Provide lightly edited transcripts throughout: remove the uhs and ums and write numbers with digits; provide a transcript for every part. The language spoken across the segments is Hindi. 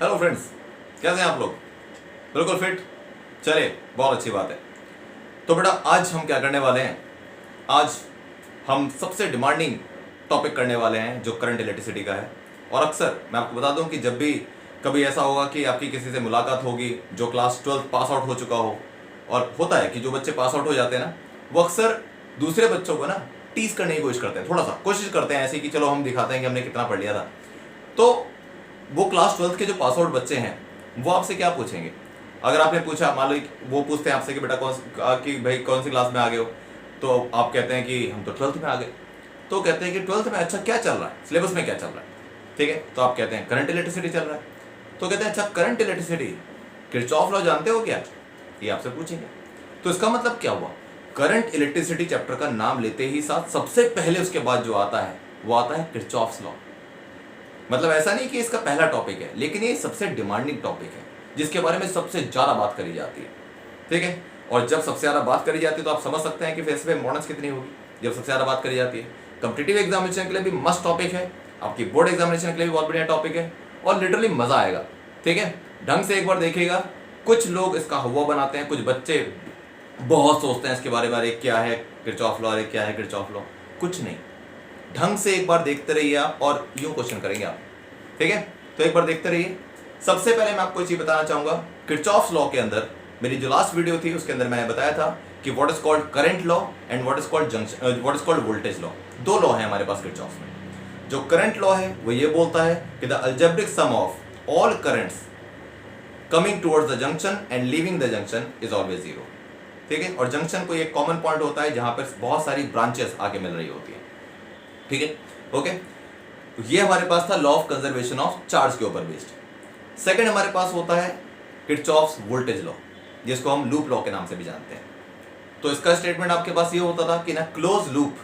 हेलो फ्रेंड्स, कैसे हैं आप लोग? बिल्कुल फिट। चलिए, बहुत अच्छी बात है। तो बेटा, आज हम क्या करने वाले हैं? आज हम सबसे डिमांडिंग टॉपिक करने वाले हैं जो करंट इलेक्ट्रिसिटी का है। और अक्सर मैं आपको बता दूं कि जब भी कभी ऐसा होगा कि आपकी किसी से मुलाकात होगी जो क्लास 12 पास आउट हो चुका हो, और होता है कि जो बच्चे पास आउट हो जाते हैं ना, वो अक्सर दूसरे बच्चों को ना टीज करने की कोशिश करते हैं, थोड़ा सा कोशिश करते हैं ऐसे कि चलो हम दिखाते हैं कि हमने कितना पढ़ लिया था। तो वो क्लास 12 के जो पास आउट बच्चे हैं वो आपसे क्या पूछेंगे? अगर आपने पूछा, मान लो वो पूछते हैं आपसे कि बेटा कि भाई कौन सी क्लास में आ गए हो, तो आप कहते हैं कि हम तो 12th में आ गए। तो कहते हैं कि 12th में अच्छा क्या चल रहा है, सिलेबस में क्या चल रहा है? ठीक है, तो आप कहते हैं करंट इलेक्ट्रिसिटी चल रहा है। तो कहते हैं अच्छा करंट इलेक्ट्रिसिटी, किरचॉफ लॉ जानते हो क्या? ये आपसे पूछेंगे। तो इसका मतलब क्या हुआ? करंट इलेक्ट्रिसिटी चैप्टर का नाम लेते ही साथ सबसे पहले उसके बाद जो आता है वो आता है किरचॉफ्स लॉ। मतलब ऐसा नहीं कि इसका पहला टॉपिक है, लेकिन ये सबसे डिमांडिंग टॉपिक है जिसके बारे में सबसे ज्यादा बात करी जाती है। ठीक है, और जब सबसे ज्यादा बात करी जाती है तो आप समझ सकते हैं कि फेस पे इम्पोर्टेंस कितनी होगी जब सबसे ज्यादा बात करी जाती है। कॉम्पिटिटिव एग्जामिनेशन के लिए भी मस्त टॉपिक है, आपकी बोर्ड एग्जामिनेशन के लिए भी बहुत बढ़िया टॉपिक है, और लिटरली मजा आएगा। ठीक है, ढंग से एक बार देखिएगा। कुछ लोग इसका हवा बनाते हैं, कुछ बच्चे बहुत सोचते हैं इसके बारे में, अरे क्या है किरचॉफ लॉ, अरे क्या है किरचॉफ लॉ। कुछ नहीं, ढंग से एक बार देखते रहिए आप और यूं क्वेश्चन करेंगे आप। ठीक है, तो एक बार देखते रहिए। सबसे पहले मैं आपको एक चीज बताना चाहूंगा, किरचॉफ्स लॉ के अंदर मेरी जो लास्ट वीडियो थी उसके अंदर मैंने बताया था कि what is called current law and what is called junction, what is called voltage law. दो लॉ है हमारे पास किरचॉफ्स में। जो करंट लॉ है वो ये बोलता है कि the algebraic sum of all currents coming towards the junction and leaving the junction is always zero. ठीक है, और जंक्शन को एक कॉमन पॉइंट होता है जहां पर बहुत सारी ब्रांचेस आगे मिल रही होती है। ठीक है, ओके। ये हमारे पास था law of conservation of charge के ऊपर बेस्ड। सेकंड हमारे पास होता है किरचॉफ्स वोल्टेज लॉ, जिसको हम लूप लॉ के नाम से भी जानते हैं। तो इसका स्टेटमेंट आपके पास ये होता था कि ना close loop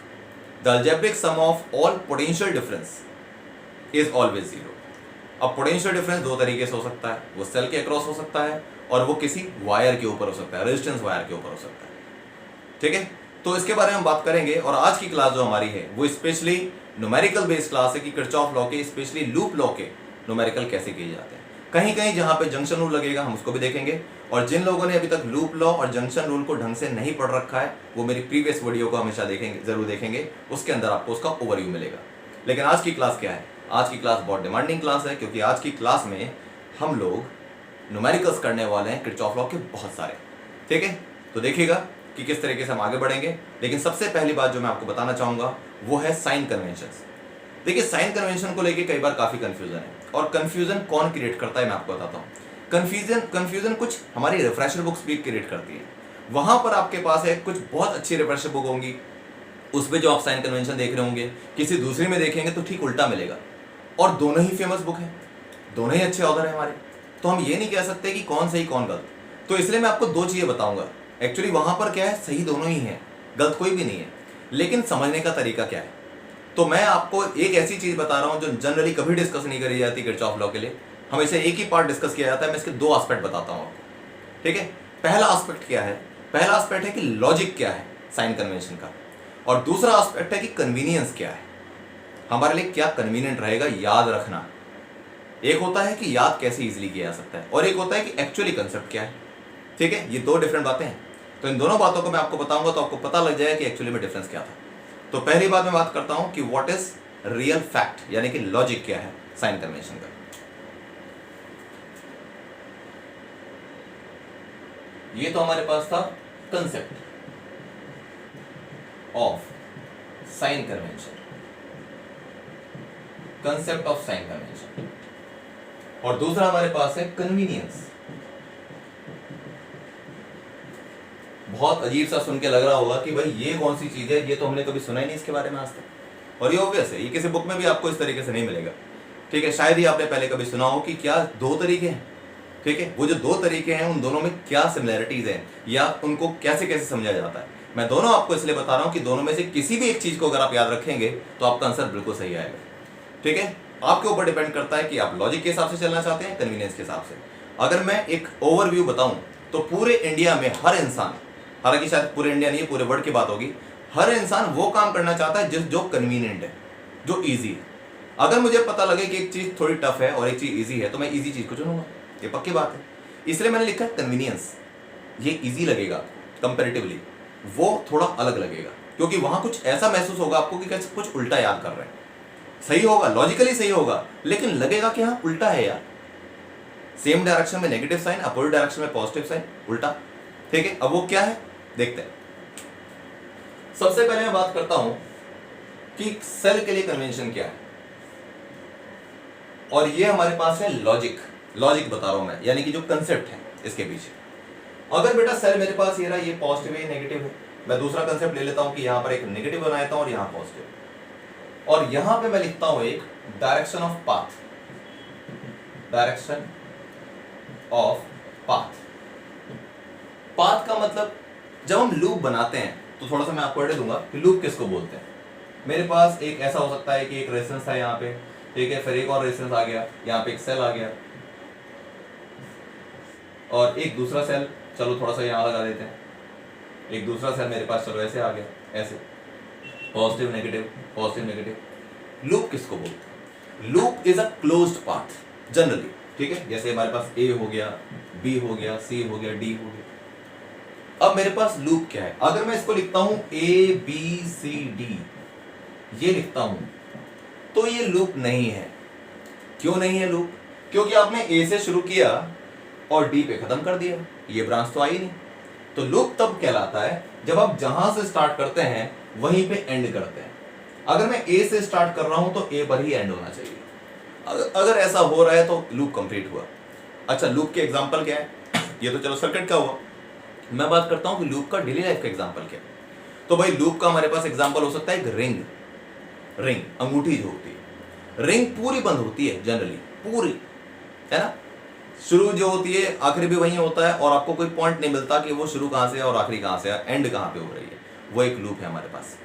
the algebraic sum of all potential difference is always zero. अब पोटेंशियल डिफरेंस दो तरीके से हो सकता है, वो सेल के अक्रॉस हो सकता है और वो किसी वायर के ऊपर हो सकता है, रेजिस्टेंस वायर के ऊपर हो सकता है। ठीक है, तो इसके बारे में हम बात करेंगे। और आज की क्लास जो हमारी है वो स्पेशली न्यूमेरिकल बेस्ड क्लास है कि किरचॉफ लॉ के, स्पेशली लूप लॉ के न्यूमेरिकल कैसे किए जाते हैं। कहीं कहीं जहां पे जंक्शन रूल लगेगा हम उसको भी देखेंगे, और जिन लोगों ने अभी तक लूप लॉ और जंक्शन रूल को ढंग से नहीं पढ़ रखा है वो मेरी प्रीवियस वीडियो को हमेशा देखेंगे, जरूर देखेंगे, उसके अंदर आपको उसका ओवरव्यू मिलेगा। लेकिन आज की क्लास क्या है? आज की क्लास बहुत डिमांडिंग क्लास है, क्योंकि आज की क्लास में हम लोग न्यूमेरिकल्स करने वाले हैं किरचॉफ लॉ के बहुत सारे। ठीक है, तो देखिएगा कि किस तरीके से हम आगे बढ़ेंगे। लेकिन सबसे पहली बात जो मैं आपको बताना चाहूंगा वो है साइन कन्वेंशंस। देखिए, साइन कन्वेंशन को लेके कई बार काफी कंफ्यूजन है, और कंफ्यूजन कौन क्रिएट करता है मैं आपको बताता हूँ। कंफ्यूजन कुछ हमारी रिफ्रेशर बुक्स भी क्रिएट करती है। वहां पर आपके पास है कुछ बहुत अच्छी रिफ्रेशर बुक होंगी, उसमें जो आप साइन कन्वेंशन देख रहे होंगे, किसी दूसरी में देखेंगे तो ठीक उल्टा मिलेगा। और दोनों ही फेमस बुक है, दोनों ही अच्छे ऑथर है हमारे, तो हम ये नहीं कह सकते कि कौन सही कौन गलत। तो इसलिए मैं आपको दो चीजें बताऊंगा। एक्चुअली वहां पर क्या है, सही दोनों ही है, गलत कोई भी नहीं है, लेकिन समझने का तरीका क्या है। तो मैं आपको एक ऐसी चीज बता रहा हूं जो जनरली कभी डिस्कस नहीं करी जाती किरचॉफ लॉ के लिए, हमेशा एक ही पार्ट डिस्कस किया जाता है। मैं इसके दो एस्पेक्ट बताता हूं आपको। ठीक है, पहला एस्पेक्ट क्या है? पहला एस्पेक्ट है कि लॉजिक क्या है साइन कन्वेंशन का, और दूसरा एस्पेक्ट है कि कन्वीनियंस क्या है, हमारे लिए क्या कन्वीनियंट रहेगा याद रखना। एक होता है कि याद कैसे इजीली किया जा सकता है, और एक होता है कि एक्चुअली कंसेप्ट क्या है। ठीक है, ये दो डिफरेंट बातें हैं। तो इन दोनों बातों को मैं आपको बताऊंगा तो आपको पता लग जाएगा कि एक्चुअली में डिफरेंस क्या था। तो पहली बात मैं बात करता हूं कि व्हाट इज रियल फैक्ट, यानी कि लॉजिक क्या है साइन कन्वेंशन का। ये तो हमारे पास था concept of sine convention, concept of sine convention, और दूसरा हमारे पास है कन्वीनियंस। बहुत अजीब सा सुन के लग रहा होगा कि भाई ये कौन सी चीज है, ये तो हमने कभी सुना ही नहीं इसके बारे में आज तक। और ये ऑब्वियस है, ये किसी बुक में भी आपको इस तरीके से नहीं मिलेगा। ठीक है, शायद ही आपने पहले कभी सुना हो कि क्या दो तरीके हैं। ठीक है, वो जो दो तरीके हैं उन दोनों में क्या सिमिलैरिटीज हैं या उनको कैसे कैसे समझा जाता है, मैं दोनों आपको इसलिए बता रहा हूं कि दोनों में से किसी भी एक चीज को अगर आप याद रखेंगे तो आपका आंसर बिल्कुल सही आएगा। ठीक है, आपके ऊपर डिपेंड करता है कि आप लॉजिक के हिसाब से चलना चाहते हैं, कन्वीनियंस के हिसाब से। अगर मैं एक ओवरव्यू बताऊं तो पूरे इंडिया में हर इंसान, हालांकि शायद पूरे इंडिया नहीं, पूरे वर्ल्ड की बात होगी, हर इंसान वो काम करना चाहता है जो कन्वीनियंट है, जो इजी है। अगर मुझे पता लगे कि एक चीज थोड़ी टफ है और एक चीज इजी है तो मैं इजी चीज को चुनूंगा, ये पक्की बात है। इसलिए मैंने लिखा है कन्वीनियंस। ये इजी लगेगा कंपैरेटिवली, वो थोड़ा अलग लगेगा, क्योंकि वहां कुछ ऐसा महसूस होगा आपको कि कैसे कुछ उल्टा याद कर रहे हैं। सही होगा, लॉजिकली सही होगा, लेकिन लगेगा कि हाँ उल्टा है यार। सेम डायरेक्शन में नेगेटिव साइन, अपोजिट डायरेक्शन में पॉजिटिव साइन, उल्टा। ठीक है, अब वो क्या है देखते हैं। सबसे पहले मैं बात करता हूं कि सेल के लिए कन्वेंशन क्या है, और ये हमारे पास है लॉजिक। लॉजिक बता रहा हूं मैं, यानी कि जो कंसेप्ट है इसके पीछे। अगर बेटा सेल मेरे पास ये रहा, ये पॉजिटिव है, नेगेटिव है, मैं दूसरा कंसेप्ट ले लेता हूं कि यहां पर एक नेगेटिव बना देता हूं और यहां पॉजिटिव, और यहां पे मैं लिखता हूं एक direction of path. Direction of path. Path का मतलब, जब हम लूप बनाते हैं तो थोड़ा सा मैं आपको आइडिया दूंगा कि लूप किसको बोलते हैं। मेरे पास एक ऐसा हो सकता है कि एक रेजिस्टेंस था यहाँ पे, ठीक है, फिर एक और रेजिस्टेंस आ गया, यहाँ पे एक सेल आ गया, और एक दूसरा सेल, चलो थोड़ा सा यहाँ लगा देते हैं, एक दूसरा सेल मेरे पास, चलो ऐसे आ गया, ऐसे positive negative, positive negative. Loop किसको बोलते हैं? Loop is a closed path generally, ठीक है। जैसे हमारे पास ए हो गया, बी हो गया, सी हो गया, डी हो गया। अब मेरे पास लूप क्या है? अगर मैं इसको लिखता हूं ए बी सी डी, ये लिखता हूं, तो ये लूप नहीं है। क्यों नहीं है लूप? क्योंकि आपने ए से शुरू किया और डी पे खत्म कर दिया, ये ब्रांच तो आई नहीं। तो लूप तब कहलाता है जब आप जहां से स्टार्ट करते हैं वहीं पे एंड करते हैं। अगर मैं ए से स्टार्ट कर रहा हूं तो ए पर ही एंड होना चाहिए। अगर ऐसा हो रहा है तो लूप कंप्लीट हुआ। अच्छा, लूप के एग्जांपल क्या है? ये तो चलो सर्किट का हुआ। मैं बात करता हूं कि लूप का डेली लाइफ का एग्जांपल क्या है। तो भाई लूप का हमारे पास एग्जांपल हो सकता है एक रिंग। रिंग, अंगूठी जो होती है, रिंग पूरी बंद होती है जनरली, पूरी, है ना। शुरू जो होती है आखिरी भी वही होता है, और आपको कोई पॉइंट नहीं मिलता कि वो शुरू कहां से है और आखिरी कहां से है, एंड कहां पे हो रही है। वो एक लूप है हमारे पास।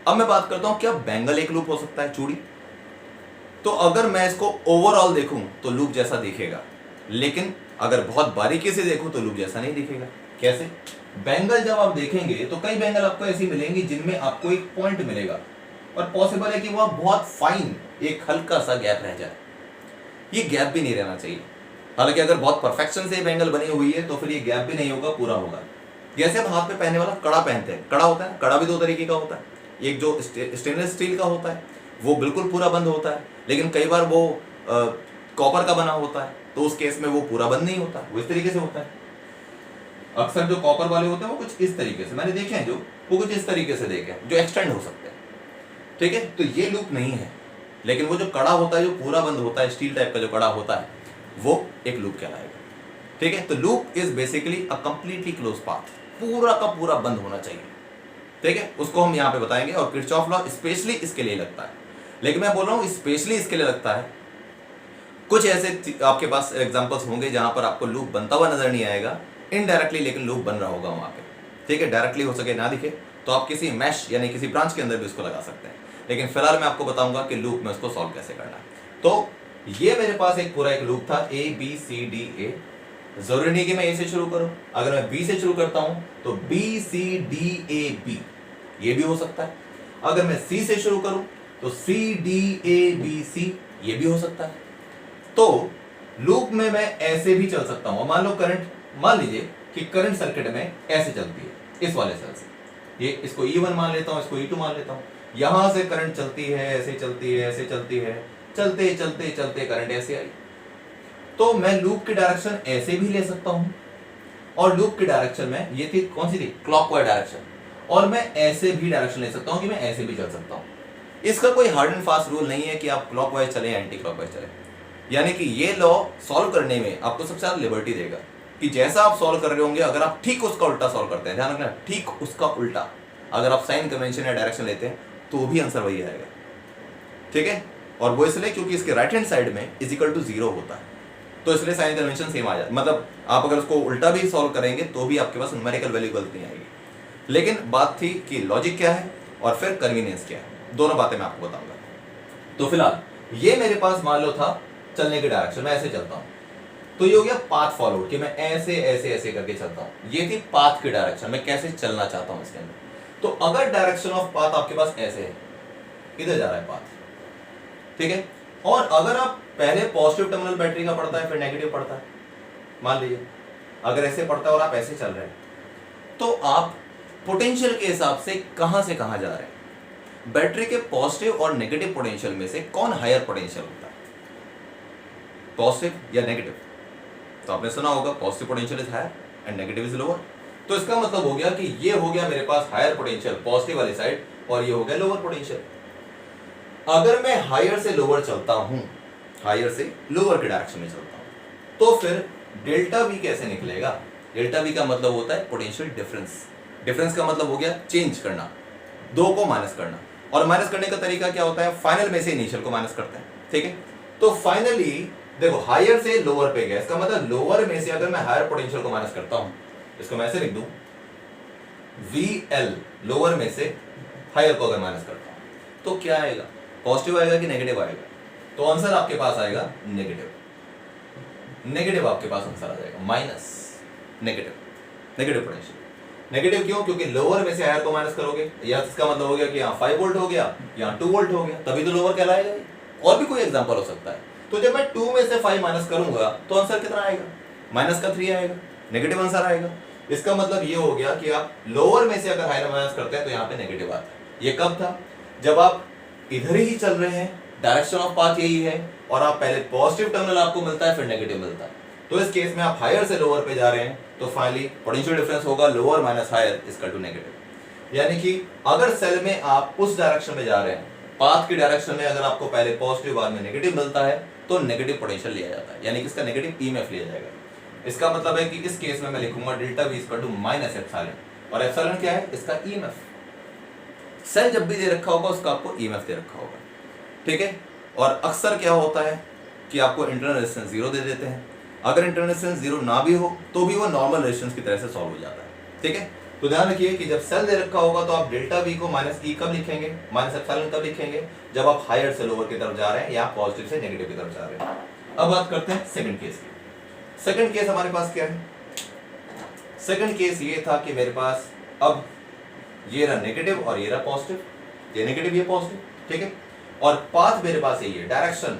अब मैं बात करता हूं क्या बैंगल एक लूप हो सकता है, चूड़ी? तो अगर मैं इसको ओवरऑल देखूं तो लूप जैसा दिखेगा, लेकिन अगर बहुत बारीकी से देखूं तो लूप जैसा नहीं दिखेगा। कैसे? बैंगल जब आप देखेंगे तो कई बैंगल आपको ऐसी मिलेंगी जिनमें आपको एक पॉइंट मिलेगा, और पॉसिबल है कि वह बहुत फाइन एक हल्का सा गैप रह जाए। ये गैप भी नहीं रहना चाहिए। हालांकि अगर बहुत परफेक्शन से बैंगल बनी हुई है तो फिर ये गैप भी नहीं होगा, पूरा होगा। जैसे हम हाथ में पहनने वाला कड़ा पहनते हैं, कड़ा होता है, कड़ा भी दो तरीके का होता है। एक जो स्टेनलेस स्टील का होता है वो बिल्कुल पूरा बंद होता है, लेकिन कई बार वो कॉपर का बना होता है, तो उस केस में वो पूरा बंद नहीं होता, वो इस तरीके से होता है। अक्सर जो कॉपर वाले होते हैं वो कुछ इस तरीके से, मैंने देखे हैं जो, वो कुछ इस तरीके से देखे हैं जो एक्सटेंड हो सकते हैं, ठीक है। तो ये लूप नहीं है, लेकिन वो जो कड़ा होता है जो पूरा बंद होता है, स्टील टाइप का जो कड़ा होता है, वो एक लूप कहलाएगा, ठीक है। तो loop is basically a completely close path, पूरा का पूरा बंद होना चाहिए, ठीक है। उसको हम यहाँ पे बताएंगे, और किरचॉफ लॉ स्पेशली इसके लिए लगता है। लेकिन मैं बोल रहा हूँ स्पेशली इसके लिए लगता है, कुछ ऐसे आपके पास एग्जांपल्स होंगे जहां पर आपको लूप बनता हुआ नजर नहीं आएगा, इनडायरेक्टली लेकिन लूप बन रहा होगा वहां पे, ठीक है। डायरेक्टली हो सके ना दिखे तो आप किसी मैश यानी किसी ब्रांच के अंदर भी उसको लगा सकते हैं, लेकिन फिलहाल मैं आपको बताऊंगा कि लूप में उसको सॉल्व कैसे करना है। तो ये मेरे पास एक पूरा एक लूप था, ए बी सी डी ए। जरूरी नहीं कि मैं ए से शुरू करूं, अगर मैं बी से शुरू करता हूं तो B C D A B, ये भी हो सकता है। अगर मैं सी से शुरू करूं तो सी डी ए बी सी, ये भी हो सकता है। तो लूप में मैं ऐसे भी चल सकता हूं। मान लो करंट, मान लीजिए कि करंट सर्किट में ऐसे चलती है इस वाले सेल से, ये इसको E1 मान लेता हूं, इसको E2 मान लेता हूं। यहां से करंट चलती है, ऐसे चलती है, ऐसे चलती है, चलते चलते चलते करंट ऐसे आई। तो मैं लूप की डायरेक्शन ऐसे भी ले सकता हूं, और लूप की डायरेक्शन में ये थी कौन सी थी, क्लॉकवाइज डायरेक्शन, और मैं ऐसे भी डायरेक्शन ले सकता हूं कि मैं ऐसे भी चल सकता हूं। इसका कोई हार्ड एंड फास्ट रूल नहीं है कि आप क्लॉकवाइज चले या एंटी क्लॉकवाइज चले, यानी कि ये लॉ सॉल्व करने में आपको सबसे ज्यादा लिबर्टी देगा कि जैसा आप सॉल्व कर रहे होंगे, अगर आप ठीक उसका उल्टा सॉल्व करते हैं, ध्यान रखना ठीक उसका उल्टा, अगर आप साइन कन्वेंशन या डायरेक्शन लेते हैं तो भी आंसर वही आएगा, ठीक है। और वो इसलिए क्योंकि इसके राइट हैंड साइड में इज इक्वल टू 0 होता है, तो इसलिए साइन कन्वेंशन सेम आ जाता है। मतलब आप अगर उसको उल्टा भी सॉल्व करेंगे तो भी आपके पास न्यूमेरिकल वैल्यू गलत नहीं आएगी। लेकिन बात थी कि लॉजिक क्या है और फिर कन्वीनियंस क्या है, दोनों बातें मैं आपको बताऊंगा। तो फिलहाल ये मेरे पास मान लो था चलने की डायरेक्शन, मैं ऐसे चलता हूं, तो ये हो गया पाथ फॉलोड कि मैं ऐसे ऐसे ऐसे करके चलता हूं। ये थी पाथ की डायरेक्शन, मैं कैसे चलना चाहता हूं इसके अंदर। तो अगर डायरेक्शन ऑफ पाथ आपके पास ऐसे है, इधर जा रहा है पाथ, ठीक है, और अगर आप पहले पॉजिटिव टर्मिनल बैटरी का पड़ता है फिर नेगेटिव पड़ता है, मान लीजिए अगर ऐसे पड़ता है और आप ऐसे चल रहे हैं, तो आप पोटेंशियल के हिसाब से कहां जा रहे हैं? बैटरी के पॉजिटिव और नेगेटिव पोटेंशियल में से कौन हायर पोटेंशियल होता है, पॉजिटिव या नेगेटिव? तो आपने सुना होगा positive potential is higher and negative is lower. तो इसका मतलब हो गया कि ये हो गया मेरे पास हायर पोटेंशियल पॉजिटिव वाली साइड, और ये हो गया लोअर पोटेंशियल। अगर मैं हायर से लोअर चलता हूं, हायर से लोअर के डायरेक्शन में चलता हूं, तो फिर डेल्टा वी कैसे निकलेगा? डेल्टा वी का मतलब होता है पोटेंशियल डिफरेंस। डिफरेंस का मतलब हो गया चेंज करना, दो को माइनस करना, और माइनस करने का तरीका क्या होता है? फाइनल में से इनिशियल को माइनस करते हैं, ठीक है। तो फाइनली देखो हायर से लोअर पे गया, इसका मतलब लोअर में से अगर मैं हायर पोटेंशियल को माइनस करता हूं, इसको मैं ऐसे लिख दूं, VL लोअर में से हायर को अगर माइनस करता हूं तो क्या आएगा? पॉजिटिव आएगा कि नेगेटिव आएगा? तो आंसर आपके पास आएगा नेगेटिव। नेगेटिव आपके पास आंसर आ जाएगा, minus negative, negative potential. Negative क्यों? क्योंकि लोअर में से हायर को माइनस करोगे, या इसका मतलब हो गया कि यहाँ 5 वोल्ट हो गया, यहाँ 2 वोल्ट हो गया, तभी तो लोअर कहलाएगा। और भी कोई एग्जांपल हो सकता है। तो जब मैं 2 में से 5 माइनस करूंगा तो आंसर कितना आएगा? माइनस का 3 आएगा, नेगेटिव आंसर आएगा। इसका मतलब ये हो गया कि आप लोअर में से अगर हायर माइनस करते हैं तो यहाँ पे नेगेटिव आता है। ये कब था? जब आप इधर ही चल रहे हैं, डायरेक्शन ऑफ पाथ यही है, और आप पहले पॉजिटिव टर्मिनल आपको मिलता है फिर नेगेटिव मिलता है। तो इस केस में आप हायर से लोअर पे जा रहे हैं, तो फाइनली पोटेंशियल डिफरेंस होगा lower minus higher is equal to negative. यानी कि अगर सेल में आप उस डायरेक्शन में जा रहे हैं, पाथ की डायरेक्शन में अगर आपको पहले पॉजिटिव बाद में नेगेटिव मिलता है तो नेगेटिव पोटेंशियल लिया जाता है, यानी कि इसका नेगेटिव ईएमएफ लिया जाएगा। इसका मतलब है कि इस केस में मैं लिखूंगा delta V equal to minus epsilon, और एप्सिलॉन क्या है? इसका ईएमएफ। सेल जब भी दे रखा होगा उसका आपको ईएमएफ दे रखा होगा, ठीक है। और अक्सर क्या होता है कि आपको इंटरनल रेजिस्टेंस 0 दे देते हैं। अगर इंटरनल रेजिस्टेंस 0 ना भी हो तो भी वो नॉर्मल रेजिस्टेंस की तरह से सॉल्व हो जाता है, ठीक है। तो ध्यान रखिए कि जब सेल दे रखा होगा तो आप डेल्टा वी को माइनस ई कब लिखेंगे, माइनस एप्सिलॉन कब लिखेंगे? जब आप हायर से लोअर की तरफ जा रहे हैं या पॉजिटिव से नेगेटिव की तरफ जा रहे हैं। अब बात करते हैं सेकंड केस की। सेकंड केस हमारे पास क्या है? सेकंड केस ये था कि मेरे पास अब ये रहा नेगेटिव और ये रहा पॉजिटिव, ये नेगेटिव ये पॉजिटिव, ठीक है। और पाथ मेरे पास यही है, डायरेक्शन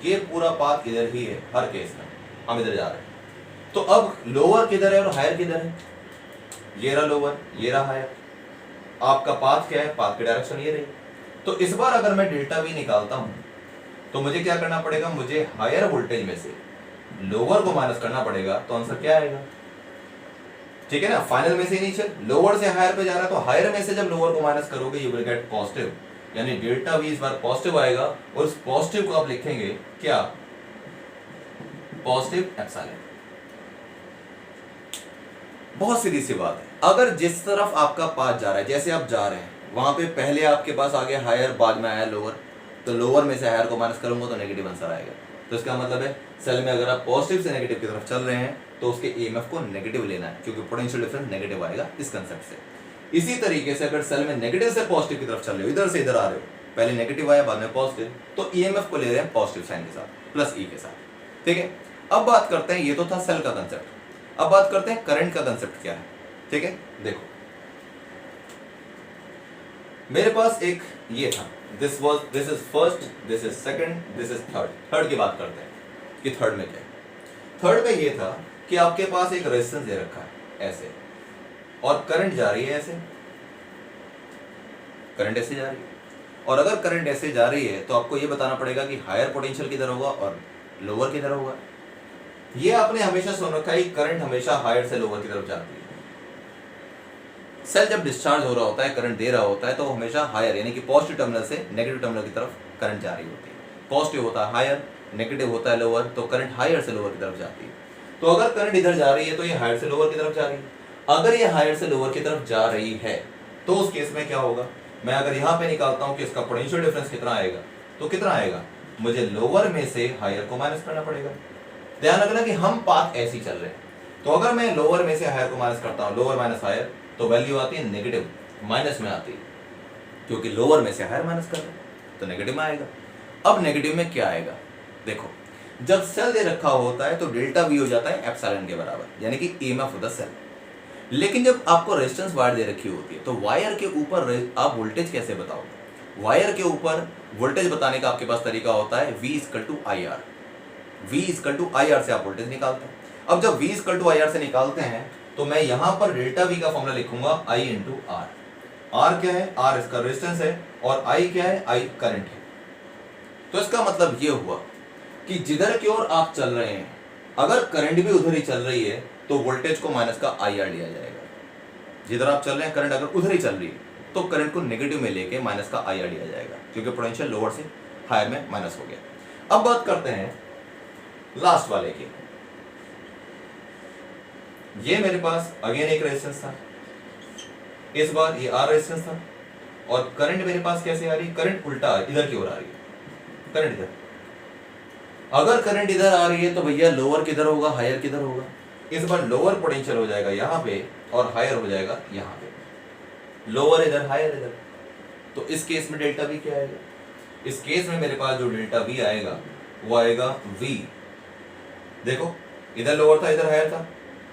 ये पूरा पाथ इधर ही है, हर केस में हम इधर जा रहे हैं। तो अब लोअर किधर है और हायर किधर है? ये रहा लोअर, ये रहा हायर। आपका पाथ क्या है? पाथ की डायरेक्शन ये रही। तो इस बार अगर मैं डेल्टा वी निकालता हूं तो मुझे क्या करना पड़ेगा? मुझे हायर वोल्टेज में से लोअर को माइनस करना पड़ेगा, तो आंसर क्या आएगा? ठीक है ना, फाइनल में से इनिशियल, लोअर से हायर पे जा रहा है, तो हायर में से जब लोअर को माइनस करोगे यू विल गेट पॉजिटिव, यानी डेल्टा वी इस बार पॉजिटिव आएगा, और उस पॉजिटिव को आप लिखेंगे क्या? Positive epsilon. बहुत सीधी सी बात है। अगर जिस तरफ आपका पाथ जा रहा है, जैसे आप जा रहे हैं वहां पे पहले आपके पास आ गया हायर, बाद में आया लोअर, तो लोअर में से हायर को माइनस करूंगा तो नेगेटिव आंसर आएगा। तो इसका मतलब है सेल में अगर आप पॉजिटिव से नेगेटिव की तरफ चल रहे हैं तो उसके ईएमएफ को नेगेटिव लेना है, क्योंकि पोटेंशियल डिफरेंस नेगेटिव आएगा इस कंसेप्ट से। इसी तरीके से अगर सेल में नेगेटिव से पॉजिटिव की तरफ चल रहे हो, इधर से इधर आ रहे हो, पहले नेगेटिव आया बाद में पॉजिटिव, तो ईएमएफ को ले रहे हैं पॉजिटिव साइन के साथ, प्लस ई के साथ, ठीक है। अब बात करते हैं, ये तो था सेल का कंसेप्ट, अब बात करते हैं करंट का कंसेप्ट क्या है, ठीक है। देखो मेरे पास एक ये था, this is first, this is second, this is third. Third की बात करते हैं कि थर्ड में क्या है। थर्ड में ये था कि आपके पास एक रेजिस्टेंस दे रखा है ऐसे, और करंट जा रही है ऐसे, करंट ऐसे जा रही है, और अगर करंट ऐसे जा रही है तो आपको ये बताना पड़ेगा कि हायर पोटेंशियल किधर होगा और लोअर किधर होगा। ये आपने हमेशा सुन रखा है, करंट हमेशा हायर से लोअर की तरफ जाती है। सेल जब डिस्चार्ज हो रहा होता है, करंट दे रहा होता है, तो हमेशा हायर यानी कि पॉजिटिव टर्मिनल से नेगेटिव टर्मिनल की तरफ करंट जा रही होती है। पॉजिटिव होता है हायर, नेगेटिव होता है लोअर, तो करंट हायर से लोअर की तरफ जाती है। तो अगर करंट इधर जा रही है तो ये हायर से लोअर की तरफ जा रही है। अगर ये हायर से लोअर की तरफ जा रही है तो उस केस में क्या होगा? मैं अगर यहाँ पे निकालता हूँ कि इसका पोटेंशियल डिफरेंस कितना आएगा, तो कितना आएगा? मुझे लोअर में से हायर को माइनस करना पड़ेगा। ध्यान रखना कि हम पाथ ऐसे ही चल रहे हैं, तो अगर मैं लोअर में से हायर को माइनस करता हूँ, लोअर माइनस हायर, तो वैल्यू आती है नेगेटिव, माइनस में आती है, क्योंकि लोअर में से हायर माइनस कर रहे हैं तो नेगेटिव में आएगा। अब नेगेटिव में क्या आएगा? देखो जब सेल दे रखा होता है तो डेल्टा वी हो जाता है एप्सिलॉन के बराबर, यानी कि ईएमएफ ऑफ द सेल। लेकिन जब आपको रेजिस्टेंस वायर दे रखी होती है तो वायर के ऊपर आप वोल्टेज कैसे बताओगे? वायर के ऊपर वोल्टेज बताने का आपके पास तरीका होता है V equal to I R. V equal to I R से आप वोल्टेज निकालते हैं। अब जब V equal to I R से निकालते हैं तो मैं यहां पर डेल्टा V का फॉर्मूला लिखूंगा I इंटू आर। आर क्या है? आर इसका रेजिस्टेंस है और I क्या है? I करंट है। तो इसका मतलब ये हुआ कि जिधर की ओर आप चल रहे हैं अगर करंट भी उधर ही चल रही है तो वोल्टेज को माइनस का आई आर लिया जाएगा। जिधर आप चल रहे हैं करंट अगर उधर ही चल रही है तो करंट को नेगेटिव में लेके माइनस का आई आर लिया जाएगा, क्योंकि पोटेंशियल लोअर से हायर में माइनस हो गया। अब बात करते हैं लास्ट वाले की। ये मेरे पास अगेन एक रेजिस्टेंस था, इस बार ये आर रेजिस्टेंस था और करंट मेरे पास कैसे आ रही है? करंट उल्टा इधर की ओर आ रही है। करंट इधर, अगर करंट इधर आ रही है तो भैया लोअर किधर होगा? हायर किधर होगा? इस बार लोअर पोटेंशियल हो जाएगा यहाँ पे और हायर हो जाएगा यहाँ पे। लोअर इधर, हायर इधर। तो इस केस में डेल्टा वी क्या आएगा? इस केस में मेरे पास जो डेल्टा वी आएगा वो आएगा वी। देखो इधर लोअर था, इधर हायर था,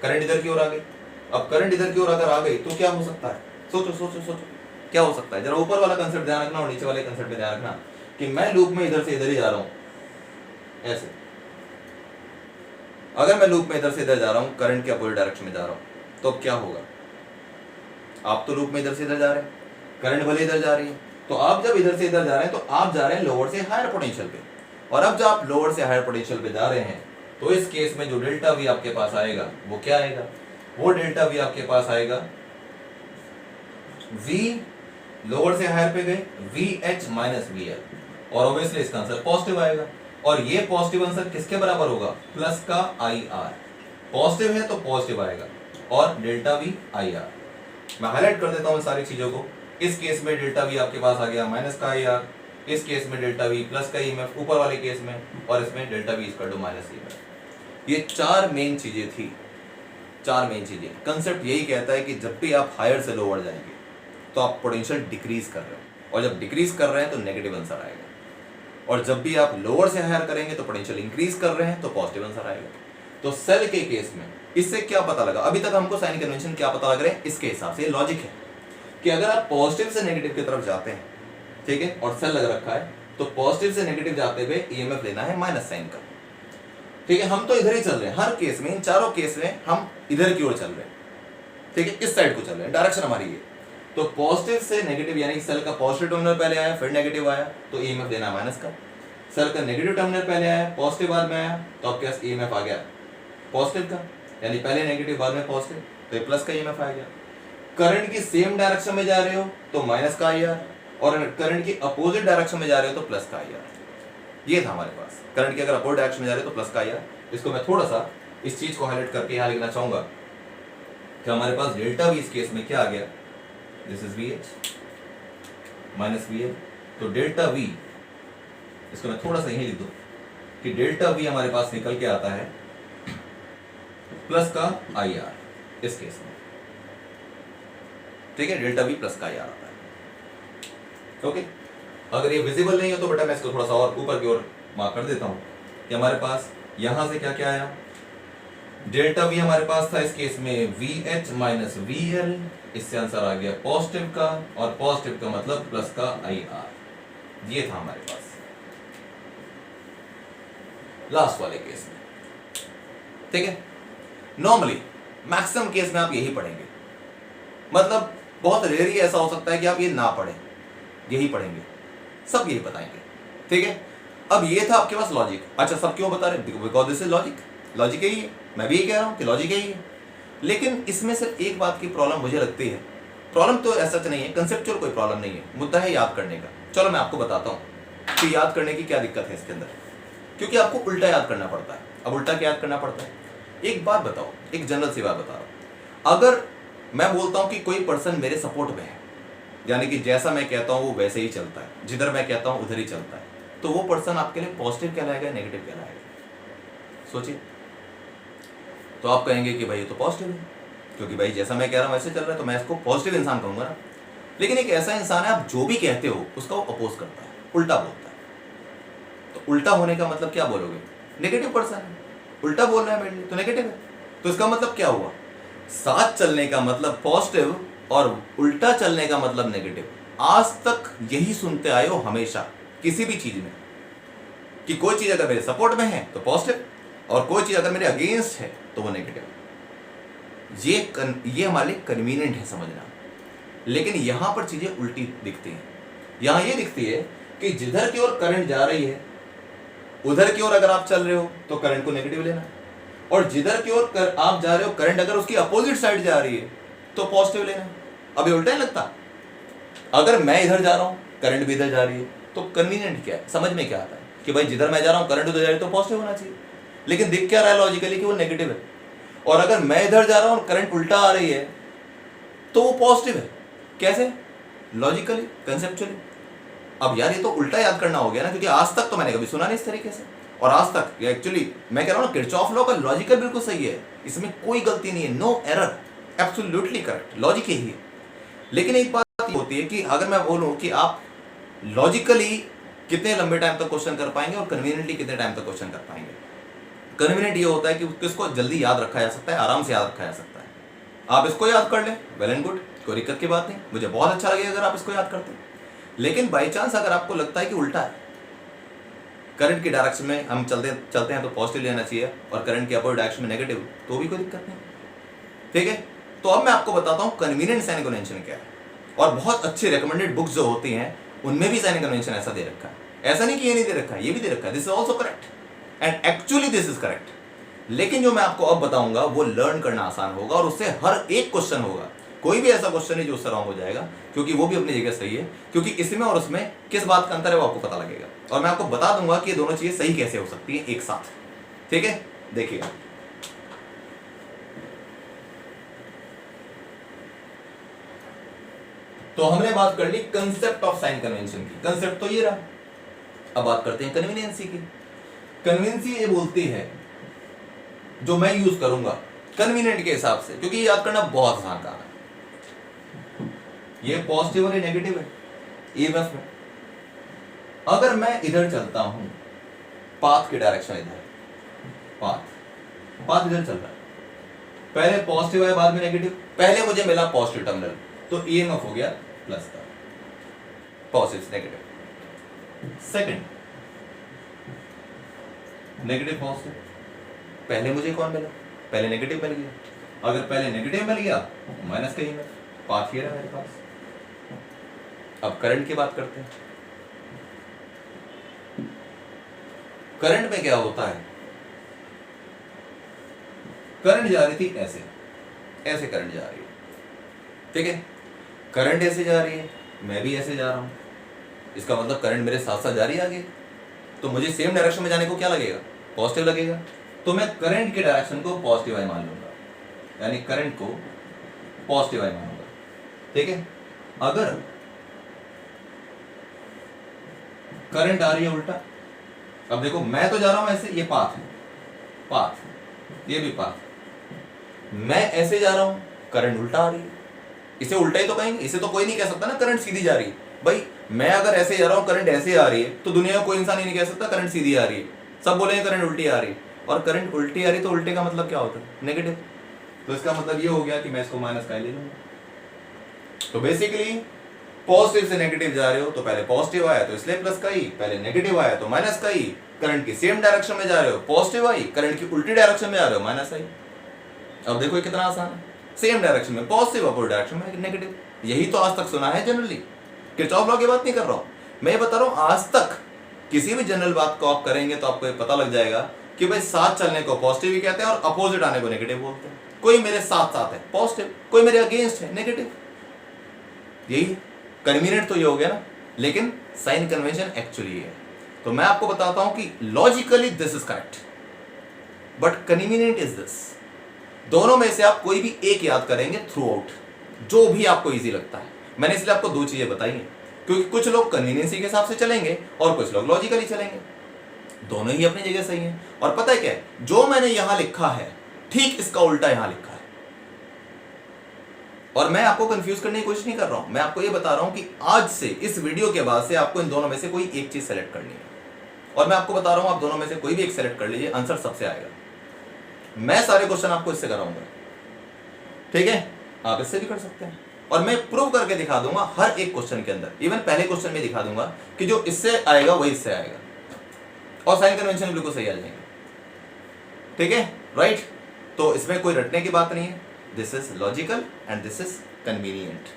करंट इधर की ओर आ गई। अब करंट इधर की ओर अगर आ गई तो क्या हो सकता है? सोचो सोचो सोचो क्या हो सकता है। जरा ऊपर वाला कंसेप्ट ध्यान रखना और नीचे वाले कंसेप्ट में ध्यान रखना कि मैं लूप में इधर से इधर ही जा रहा हूं। ऐसे अगर मैं लूप में इधर से इधर जा रहा हूं, करंट के अपोजिट डायरेक्शन में जा रहा हूं, तो अब क्या होगा? आप तो लूप में इधर से इधर जा रहे हैं, करंट भले इधर जा रही है, तो आप जब इधर से इधर जा रहे हैं तो आप जा रहे हैं लोअर से हायर पोटेंशियल पे। और अब जब आप लोअर से हायर पोटेंशियल पे जा रहे हैं तो इस केस में जो डेल्टा वी आपके पास आएगा वो क्या आएगा? वो डेल्टा वी आपके पास आएगा V लोअर से हायर पे गए VH माइनस VL, और ऑब्वियसली इसका आंसर पॉजिटिव आएगा। और ये पॉजिटिव आंसर किसके बराबर होगा? प्लस का IR। पॉजिटिव है तो पॉजिटिव आएगा और डेल्टा वी IR। मैं हाईलाइट कर देता हूं सारी चीजों को। इस केस में डेल्टा वी आपके पास आ गया माइनस का IR, इस केस में डेल्टा वी प्लस का EMF ऊपर वाले केस में, और इसमें delta V equal to minus EMF। ये चार मेन चीजें थी, चार मेन चीजें। कंसेप्ट यही कहता है कि जब भी आप हायर से लोअर जाएंगे तो आप पोटेंशियल डिक्रीज कर रहे हैं, और जब डिक्रीज कर रहे हैं तो नेगेटिव आंसर आएगा, और जब भी आप लोअर से हायर करेंगे तो पोटेंशियल इंक्रीज कर रहे हैं तो पॉजिटिव आंसर आएगा। तो सेल के केस में इससे क्या पता लगा? अभी तक हमको साइन कन्वेंशन क्या पता लग रहा है? इसके हिसाब से लॉजिक है कि अगर आप पॉजिटिव से नेगेटिव की तरफ जाते हैं, ठीक है, और सेल लग रखा है, तो पॉजिटिव से नेगेटिव जाते हुए ईएमएफ लेना है माइनस साइन का। ठीक है, हम तो इधर ही चल रहे हैं, हर केस में, इन चारों केस में हम इधर की ओर चल रहे हैं। ठीक है, इस साइड को चल रहे हैं, डायरेक्शन हमारी ये। तो पॉजिटिव से नेगेटिव, यानी सेल का पॉजिटिव टर्मिनल पहले आया फिर नेगेटिव आया तो ईएमएफ देना है माइनस का। सेल का नेगेटिव टर्मिनल पहले आया पॉजिटिव बाद में आया तो आपके पास ईएमएफ आ गया पॉजिटिव का, यानी पहले नेगेटिव बाद में पॉजिटिव, तो ये प्लस का ईएमएफ आ गया। करंट की सेम डायरेक्शन में जा रहे हो तो माइनस का IR, और करंट की अपोजिट डायरेक्शन में जा रहे हो तो प्लस का IR। ये था हमारे पास। करंट की अगर अपोजिट डायरेक्शन में जा रहे हो तो प्लस का IR। इसको मैं थोड़ा सा इस चीज को हाईलाइट करके यहाँ लिखना चाहूंगा कि हमारे पास डेल्टा वी इस केस में क्या आ गया? This is VH minus VL। तो डेल्टा वी, इसको मैं थोड़ा सा यही लिख दूं कि डेल्टा वी हमारे पास निकल के आता है प्लस का IR इस केस में। ठीक है, डेल्टा वी प्लस का IR आता है। ओके, अगर ये विजिबल नहीं हो तो बेटा मैं इसको थोड़ा सा और ऊपर की ओर मार्क कर देता हूं कि हमारे पास यहां से क्या क्या आया? डेल्टा वी हमारे पास था इस केस में VH माइनस VL, इससे आंसर आ गया पॉजिटिव का, और पॉजिटिव का मतलब प्लस का IR। ये था हमारे पास लास्ट वाले केस में। ठीक है, नॉर्मली मैक्सिमम केस में आप यही पढ़ेंगे, मतलब बहुत रेयरली ऐसा हो सकता है कि आप ये ना पढ़ें, यही पढ़ेंगे, सब यही बताएंगे। ठीक है, अब ये था आपके पास लॉजिक। अच्छा, सब क्यों बता रहे? Because this is logic. Logic यही है, मैं भी यही कह रहा हूं कि लॉजिक यही है। लेकिन इसमें सिर्फ एक बात की प्रॉब्लम मुझे लगती है, प्रॉब्लम तो ऐसा नहीं है, कंसेप्चुअल कोई प्रॉब्लम नहीं है, मुद्दा है याद करने का। चलो मैं आपको बताता हूं कि याद करने की क्या दिक्कत है इसके अंदर, क्योंकि आपको उल्टा याद करना पड़ता है। अब उल्टा क्या याद करना पड़ता है? एक बात बताओ, एक जनरल सी बात बता रहा हूं। अगर मैं बोलता हूं कि कोई पर्सन मेरे सपोर्ट में है, यानी कि जैसा मैं कहता हूं वो वैसे ही चलता है, जिधर मैं कहता हूं उधर ही चलता है, तो वो पर्सन आपके लिए पॉजिटिव कहलाएगा, नेगेटिव कहलाएगा? सोचिए। तो आप कहेंगे कि भाई ये तो पॉजिटिव है, क्योंकि भाई जैसा मैं कह रहा हूं वैसे चल रहा है, तो मैं इसको पॉजिटिव इंसान कहूंगा ना। लेकिन एक ऐसा इंसान है, आप जो भी कहते हो उसका वो अपोज करता है, उल्टा बोलता है। तो उल्टा होने का मतलब क्या बोलोगे? नेगेटिव पर्सन है, उल्टा बोल रहा है मेरे लिए तो नेगेटिव है। तो इसका मतलब क्या हुआ? साथ चलने का मतलब पॉजिटिव और उल्टा चलने का मतलब नेगेटिव। आज तक यही सुनते आए हो हमेशा किसी भी चीज में, कि कोई चीज अगर मेरे सपोर्ट में है तो पॉजिटिव और कोई चीज अगर मेरे अगेंस्ट है तो वो नेगेटिव। ये हमारे लिए कन्वीनियंट है समझना। लेकिन यहां पर चीजें उल्टी दिखती हैं। यहां ये दिखती है कि जिधर की ओर करंट जा रही है उधर की ओर अगर आप चल रहे हो तो करंट को नेगेटिव लेना, और जिधर की ओर आप जा रहे हो करंट अगर उसकी अपोजिट साइड जा रही है तो पॉजिटिव लेना। अब ये उल्टा नहीं लगता? अगर मैं इधर जा रहा हूं करंट भी इधर जा रही है तो कन्वीनियंट क्या है, समझ में क्या आता है कि भाई जिधर मैं जा रहा हूं करंट उधर जा रही है तो पॉजिटिव होना चाहिए। लेकिन दिख क्या रहा है लॉजिकली कि वो नेगेटिव है। और अगर मैं इधर जा रहा हूं और करंट उल्टा आ रही है तो वो पॉजिटिव है। कैसे? Logically, conceptually. अब यार ये तो उल्टा याद करना हो गया ना, क्योंकि आज तक तो मैंने कभी सुना नहीं इस तरीके से। और आज तक एक्चुअली मैं कह रहा हूं ना, किरचॉफ लॉ का लॉजिकल बिल्कुल सही है, इसमें कोई गलती नहीं है, no error, absolutely correct, logic यही है। लेकिन एक बात होती है कि अगर मैं बोलूं कि आप लॉजिकली कितने लंबे टाइम तक क्वेश्चन कर पाएंगे और कन्वीनियंटली कितने टाइम तक क्वेश्चन कर पाएंगे। कन्वीनियंट ये होता है कि किसको जल्दी याद रखा जा सकता है, आराम से याद रखा जा सकता है। आप इसको याद कर लें, वेल एंड गुड, कोई दिक्कत की बात नहीं, मुझे बहुत अच्छा लगेगा अगर आप इसको याद करते हैं। लेकिन बाई चांस अगर आपको लगता है कि उल्टा है, करंट की डायरेक्शन में हम चलते हैं तो पॉजिटिव लेना चाहिए और करंट की अपोजिट डायरेक्शन में नेगेटिव, तो भी कोई दिक्कत नहीं। ठीक है, तो अब मैं आपको बताता हूं कन्वीनियंट साइन कन्वेंशन क्या है। और बहुत अच्छे रिकमेंडेड बुक्स जो होती हैं उनमें भी साइन कन्वेंशन ऐसा दे रखा है। ऐसा नहीं कि ये नहीं दे रखा है, ये भी दे रखा है। This is also correct and actually this is correct. लेकिन जो मैं आपको अब बताऊंगा वो लर्न करना आसान होगा और उससे हर एक क्वेश्चन होगा, कोई भी ऐसा क्वेश्चन नहीं जो उससे रॉन्ग हो जाएगा, क्योंकि वो भी अपनी जगह सही है। क्योंकि इसमें और उसमें किस बात का अंतर है वो आपको पता लगेगा, और मैं आपको बता दूंगा कि ये दोनों चीजें सही कैसे हो सकती है एक साथ। ठीक है, देखिएगा। तो हमने बात कर ली कंसेप्ट ऑफ साइन कन्वेंशन की, कंसेप्ट तो ये रहा। अब बात करते हैं कन्वीनियंसी की। कन्वीनियंसी ये बोलती है जो मैं यूज करूंगा कन्वीनियंट के हिसाब से, क्योंकि ये याद करना बहुत आसान काम है। ये पॉजिटिव और ये नेगेटिव है ईएमएफ में। अगर मैं इधर चलता हूं, पाथ की डायरेक्शन इधर, पाथ इधर चल रहा है, पहले पॉजिटिव है बाद में नेगेटिव, पहले मुझे मिला पॉजिटिव टर्मिनल तो ईएमएफ हो गया प्लस का, positive negative. Second negative positive, पहले मुझे कौन मिला? पहले नेगेटिव मिल गया। अगर पहले नेगेटिव मिल गया तो माइनस का ईएमएफ, पाथ ये रहा मेरे पास। अब करंट की बात करते हैं। करंट में क्या होता है? करंट जा रही थी ऐसे, ऐसे करंट जा रही है, ठीक है। करंट ऐसे जा रही है, मैं भी ऐसे जा रहा हूं, इसका मतलब करंट मेरे साथ साथ जा रही है आगे, तो मुझे सेम डायरेक्शन में जाने को क्या लगेगा? पॉजिटिव लगेगा। तो मैं करंट के डायरेक्शन को पॉजिटिव आई मान लूंगा, यानी करंट को पॉजिटिव आई मानूंगा, ठीक है। अगर करंट आ रही है उल्टा, अब देखो मैं तो जा रहा हूं ऐसे, ये पाथ है, पाथ, ये भी पाथ, मैं ऐसे जा रहा हूं, करंट उल्टा आ रही है, इसे उल्टा ही तो कहेंगे, इसे तो कोई नहीं कह सकता ना करंट सीधी जा रही है। भाई मैं अगर ऐसे जा रहा हूं, करंट ऐसे आ रही है, तो दुनिया में कोई इंसान ही नहीं कह सकता करंट सीधी आ रही है, सब बोलेंगे करंट उल्टी आ रही है। और करंट उल्टी आ रही है तो उल्टे का मतलब क्या होता है? नेगेटिव। तो इसका मतलब ये हो गया कि मैं इसको माइनस का ले लूंगा। तो बेसिकली पॉजिटिव से नेगेटिव जा रहे हो तो पहले पॉजिटिव आया तो इसलिए प्लस का ही, पहले नेगेटिव आया तो माइनस का ही, करंट की सेम डायरेक्शन में जा रहे हो पॉजिटिव आई, करंट की उल्टी डायरेक्शन में जा रहे हो माइनस आई। अब देखो ये कितना आसान है, सेम डायरेक्शन में पॉजिटिव, अपोजिट डायरेक्शन में नेगेटिव। यही तो आज तक सुना है जनरली, किरचॉफ लॉ की बात नहीं कर रहा हूं मैं, ये बता रहा हूं आज तक किसी भी जनरल बात को आप करेंगे तो आपको ये पता लग जाएगा कि भाई साथ चलने को पॉजिटिव ही कहते हैं और अपोजिट आने को नेगेटिव बोलते हैं। कोई मेरे साथ साथ है पॉजिटिव, कोई मेरे अगेंस्ट है नेगेटिव। यही कन्वीनियंट तो ये हो गया ना, लेकिन साइन कन्वेंशन एक्चुअली है। तो मैं आपको बताता हूं कि logically this is correct but convenient is this. दोनों में से आप कोई भी एक याद करेंगे थ्रू आउट, जो भी आपको इजी लगता है। मैंने इसलिए आपको दो चीजें बताई हैं, क्योंकि कुछ लोग कन्वीनियंसी के हिसाब से चलेंगे और कुछ लोग लॉजिकली चलेंगे, दोनों ही अपनी जगह सही हैं। और पता है क्या है, जो मैंने यहां लिखा है ठीक इसका उल्टा यहां लिखा है। और मैं आपको कंफ्यूज करने की कोशिश नहीं कर रहा हूं, मैं आपको ये बता रहा हूं कि आज से इस वीडियो के बाद से आपको इन दोनों में से कोई एक चीज सेलेक्ट करनी है। और मैं आपको बता रहा हूं आप दोनों में से कोई भी एक सेलेक्ट कर लीजिए, आंसर सबसे आएगा। मैं सारे क्वेश्चन आपको इससे कराऊंगा, ठीक है। आप इससे भी कर सकते हैं। और मैं प्रूव करके दिखा दूंगा हर एक क्वेश्चन के अंदर, इवन पहले क्वेश्चन में दिखा दूंगा कि जो इससे आएगा वही इससे आएगा, और साइन कन्वेंशन बिल्कुल सही आ जाएंगे। ठीक है, राइट। तो इसमें कोई रटने की बात नहीं है, this is logical and this is convenient,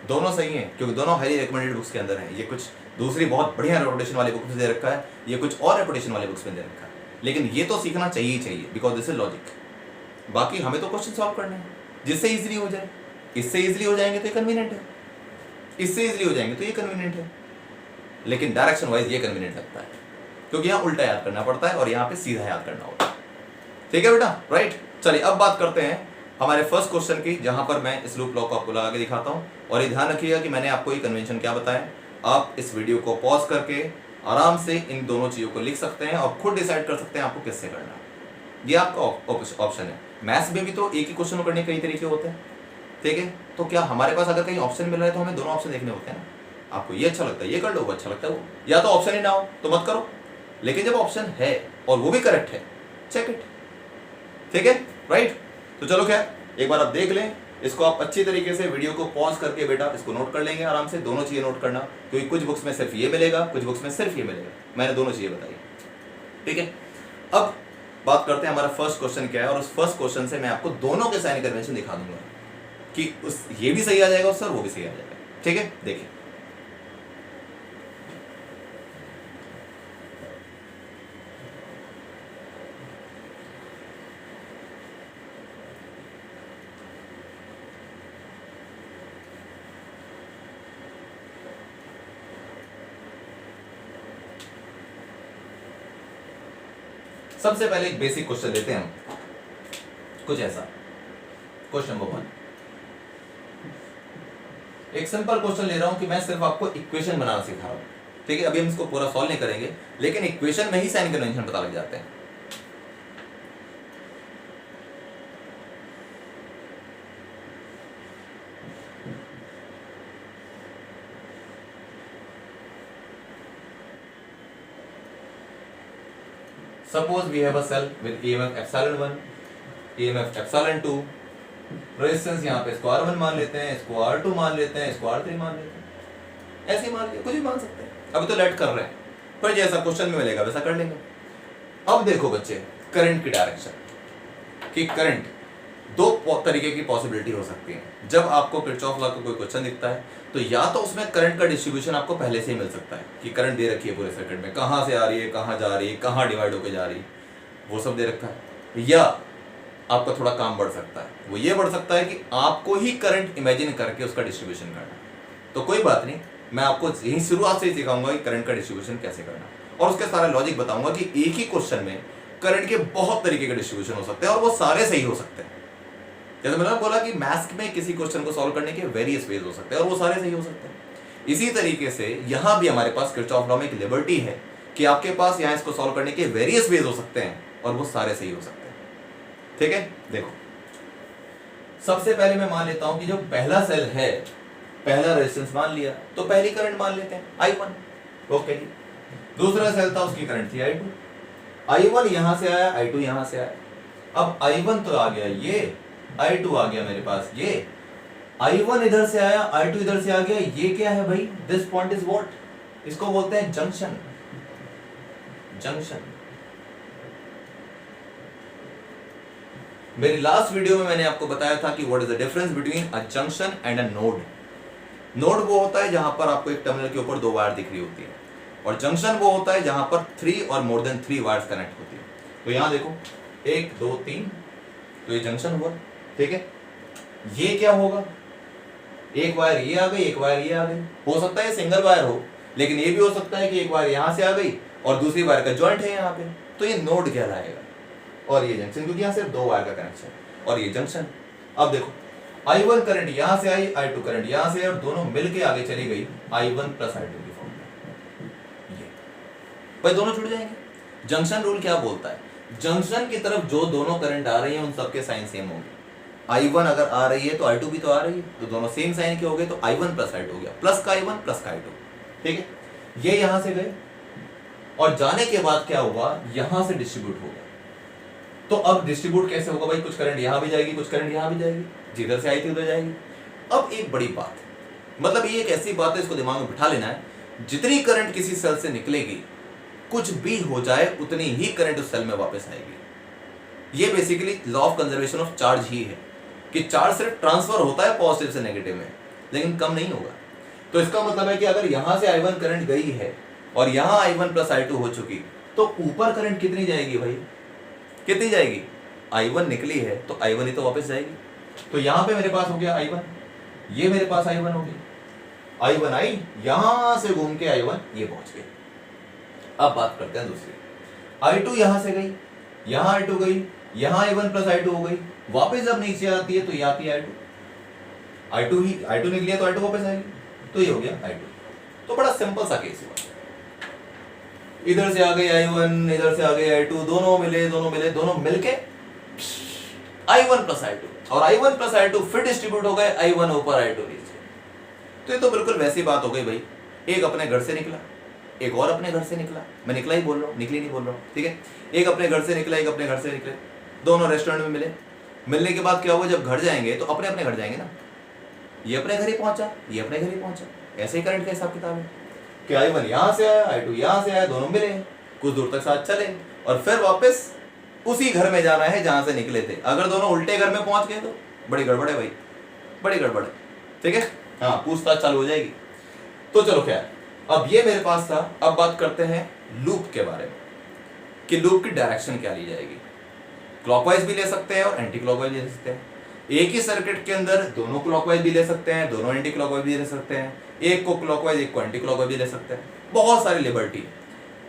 दोनों सही हैं क्योंकि दोनों हाईली रिकमेंडेड बुक्स के अंदर हैं। ये कुछ दूसरी बहुत बढ़िया रेपुटेशन वाली बुक्स में दे रखा है, ये कुछ और रेपुटेशन वाली बुक्स में दे रखा है, लेकिन ये तो सीखना चाहिए ही चाहिए बिकॉज दिस इज लॉजिक। बाकी हमें तो क्वेश्चन सॉल्व करने हैं जिससे इजीली हो जाए, इससे इजीली हो जाएंगे तो ये कन्वीनियंट है, इससे इजीली हो जाएंगे तो ये कन्वीनियंट है, लेकिन डायरेक्शन वाइज ये कन्वीनियंट लगता है क्योंकि यहाँ उल्टा याद करना पड़ता है और यहाँ पे सीधा याद करना होता है। ठीक है बेटा, राइट। चलिए अब बात करते हैं हमारे फर्स्ट क्वेश्चन की, जहां पर मैं इस लूप लॉ को आपको लगा के दिखाता हूं। और ये ध्यान रखिएगा कि मैंने आपको ये कन्वेंशन क्या बताया, आप इस वीडियो को पॉज करके आराम से इन दोनों चीजों को लिख सकते हैं और खुद डिसाइड कर सकते हैं आपको किससे करना है। ये आपका ऑप्शन है। मैथ्स में भी तो एक ही क्वेश्चन को करने के कई तरीके होते हैं, ठीक है। तो क्या हमारे पास अगर कहीं ऑप्शन मिल रहा है तो हमें दोनों ऑप्शन देखने होते हैं ना। आपको ये अच्छा लगता है ये कर लो, वो अच्छा लगता है वो, या तो ऑप्शन ही ना हो तो मत करो, लेकिन जब ऑप्शन है और वो भी करेक्ट है, चेक इट। ठीक है, राइट। तो चलो खैर एक बार आप देख लें इसको, आप अच्छी तरीके से वीडियो को पॉज करके बेटा इसको नोट कर लेंगे आराम से। दोनों चीजें नोट करना, क्योंकि कुछ बुक्स में सिर्फ ये मिलेगा, कुछ बुक्स में सिर्फ ये मिलेगा, मैंने दोनों चीजें बताई। ठीक है, अब बात करते हैं हमारा फर्स्ट क्वेश्चन क्या है, और उस फर्स्ट क्वेश्चन से मैं आपको दोनों के साइन कन्वेंशन दिखा दूंगा कि उस ये भी सही आ जाएगा उससे और वो भी सही आ जाएगा। ठीक है, देखिए सबसे पहले एक बेसिक क्वेश्चन लेते हैं हम, कुछ ऐसा। क्वेश्चन नंबर 1, एक सिंपल क्वेश्चन ले रहा हूं कि मैं सिर्फ आपको इक्वेशन बनाना सिखा रहा हूं। ठीक है, अभी हम इसको पूरा सॉल्व नहीं करेंगे, लेकिन इक्वेशन में ही साइन कन्वेंशन पता लग जाते हैं। Suppose we have a cell with EMF epsilon 1, EMF epsilon 2, resistance यहाँ पे इसको R1 मान लेते हैं, इसको R2 मान लेते हैं, इसको R3 मान लेते हैं, ऐसे ही मान लिया, कुछ भी मान सकते हैं। अभी तो लेट कर रहे हैं, पर जैसा क्वेश्चन में मिलेगा वैसा कर लेंगे। अब देखो बच्चे, करंट की डायरेक्शन, कि करंट दो तरीके की पॉसिबिलिटी हो सकती है। जब आपको किरचॉफ लॉ का कोई क्वेश्चन दिखता है तो या तो उसमें करंट का डिस्ट्रीब्यूशन आपको पहले से ही मिल सकता है कि करंट दे रखी है पूरे सर्किट में, कहाँ से आ रही है, कहाँ जा रही है, कहाँ डिवाइड होकर जा रही है, वो सब दे रखा है। या आपका थोड़ा काम बढ़ सकता है, वो ये बढ़ सकता है कि आपको ही करंट इमेजिन करके उसका डिस्ट्रीब्यूशन करना। तो कोई बात नहीं, मैं आपको यही शुरुआत से ही सिखाऊंगा कि करंट का डिस्ट्रीब्यूशन कैसे करना, और उसके सारा लॉजिक बताऊंगा कि एक ही क्वेश्चन में करंट के बहुत तरीके के डिस्ट्रीब्यूशन हो सकते हैं और वो सारे सही हो सकते हैं। जैसे मैंने बोला कि मैथ्स में किसी क्वेश्चन को सॉल्व करने के वेरियस वेज हो सकते हैं और वो सारे सही हो सकते हैं। इसी तरीके से यहाँ भी हमारे पास किरचॉफ लॉ में एक लिबर्टी है कि आपके पास यहाँ इसको सॉल्व करने के वेरियस वेज हो सकते हैं और वो सारे सही हो सकते हैं। ठीक है, देखो सबसे पहले मैं मान लेता हूं कि जो पहला सेल है, पहला रेजिस्टेंस मान लिया, तो पहली करंट मान लेते हैं I1। ओके, दूसरा सेल था उसकी करंट थी I2, I1 यहां से आया, I2 यहां से आया। अब I1 तो आ गया, ये I2 आ गया मेरे पास, ये I1 इधर से आया, I2 इधर से आ गया। ये क्या है भाई, दिस पॉइंट इज व्हाट, इसको बोलते हैं जंक्शन। जंक्शन, मेरी लास्ट वीडियो में मैंने आपको बताया था कि what is the difference between a junction and a node. Node वो होता है जहां पर आपको एक टर्मिनल के ऊपर 2 वायर दिख रही होती है, और जंक्शन वो होता है जहां पर 3 और मोर देन 3 वायर्स कनेक्ट होती है। तो यहां देखो 1 2 3, तो ये जंक्शन हुआ। ठीक है, ये क्या होगा, एक वायर ये आ गई, एक वायर ये आ गई। हो सकता है सिंगल वायर हो, लेकिन ये भी हो सकता है कि एक वायर यहां से आ गई और दूसरी वायर का जॉइंट है यहाँ पे, तो ये नोड कहलाएगा। और ये जंक्शन, क्योंकि यहाँ सिर्फ 2 वायर का कनेक्शन, और ये जंक्शन। अब देखो I1 करंट यहां से आई, I2 करंट यहां से, और दोनों मिलके आगे चली गई I1 प्लस I2 की फॉर्म में। ये भाई दोनों जुड़ जाएंगे। जंक्शन रूल क्या बोलता है, जंक्शन की तरफ जो दोनों करंट आ रही है उन सबके साइन सेम होंगे। I1 अगर आ रही है तो I2 भी तो आ रही है, तो दोनों सेम साइन के हो गए, तो I1 प्लस I2 हो गया, प्लस का I1 प्लस का I2। ठीक है, ये यहां से गए और जाने के बाद क्या हुआ, यहां से डिस्ट्रीब्यूट हो गया। तो अब डिस्ट्रीब्यूट कैसे होगा भाई, कुछ करंट यहां भी जाएगी, कुछ करंट यहां भी जाएगी, जिधर से आई थी उधर जाएगी। अब एक बड़ी बात, मतलब ये एक ऐसी बात है, इसको दिमाग में बिठा लेना है, जितनी करंट किसी सेल से निकलेगी, कुछ भी हो जाए उतनी ही करंट उस सेल में वापस आएगी। ये basically law of conservation of charge ही है कि चार्ज सिर्फ ट्रांसफर होता है पॉजिटिव से नेगेटिव में, लेकिन कम नहीं होगा। तो इसका मतलब है कि अगर यहां से I1 करंट गई है और यहां I1 प्लस I2 हो चुकी, तो ऊपर करंट कितनी जाएगी भाई, कितनी जाएगी? I1 निकली है तो I1 ही तो वापस जाएगी। तो यहां पे मेरे पास हो गया I1, ये मेरे पास I1 हो गया, I1 आई, यहां से घूम के I1 ये पहुंच गई। अब बात करते हैं दूसरी, I2 यहां से गई, यहां I2 गई, यहां I1 प्लस I2 हो गई, वापस जब नीचे आती है तो ये आती है I2 ही, I2 निकली है तो I2 वापस आएगी, तो ये हो गया I2। तो बड़ा सिंपल सा केस हुआ, इधर से आ गई I1, इधर से आ गई I2, दोनों मिले, दोनों मिलके I1 प्लस I2, और I1 प्लस I2 फिर डिस्ट्रीब्यूट हो गए I1 ऊपर I2 नीचे। तो ये तो बिल्कुल वैसी बात हो गई भाई, एक अपने घर से निकला, एक और अपने घर से निकला, मैं निकला ही बोल रहा हूँ, निकली नहीं बोल रहा हूँ, ठीक है। एक अपने घर से निकला, एक अपने घर से निकले, दोनों रेस्टोरेंट में मिले, मिलने के बाद क्या हुआ, जब घर जाएंगे तो अपने अपने घर जाएंगे ना, ये अपने घर ही पहुंचा, ये अपने घर ही पहुंचा। ऐसे ही करंट का हिसाब किताब है कि I1 यहां से आया, I2 यहां से आया, दोनों मिले, कुछ दूर तक साथ चले और फिर वापस उसी घर में जाना है जहां से निकले थे। अगर दोनों उल्टे घर में पहुंच गए तो बड़ी गड़बड़ है भाई, बड़ी गड़बड़ है, ठीक है। हाँ, पूछताछ चालू हो जाएगी। तो चलो खैर, अब ये मेरे पास था। अब बात करते हैं लूप के बारे में कि लूप की डायरेक्शन क्या ली जाएगी। क्लॉकवाइज भी ले सकते हैं और एंटी क्लॉकवाइज ले सकते हैं। एक ही सर्किट के अंदर दोनों क्लॉकवाइज भी ले सकते हैं, दोनों एंटी क्लॉकवाइज भी ले सकते हैं, एक को क्लॉकवाइज एक को एंटी क्लॉकवाइज भी ले सकते हैं। बहुत सारी लिबर्टी है,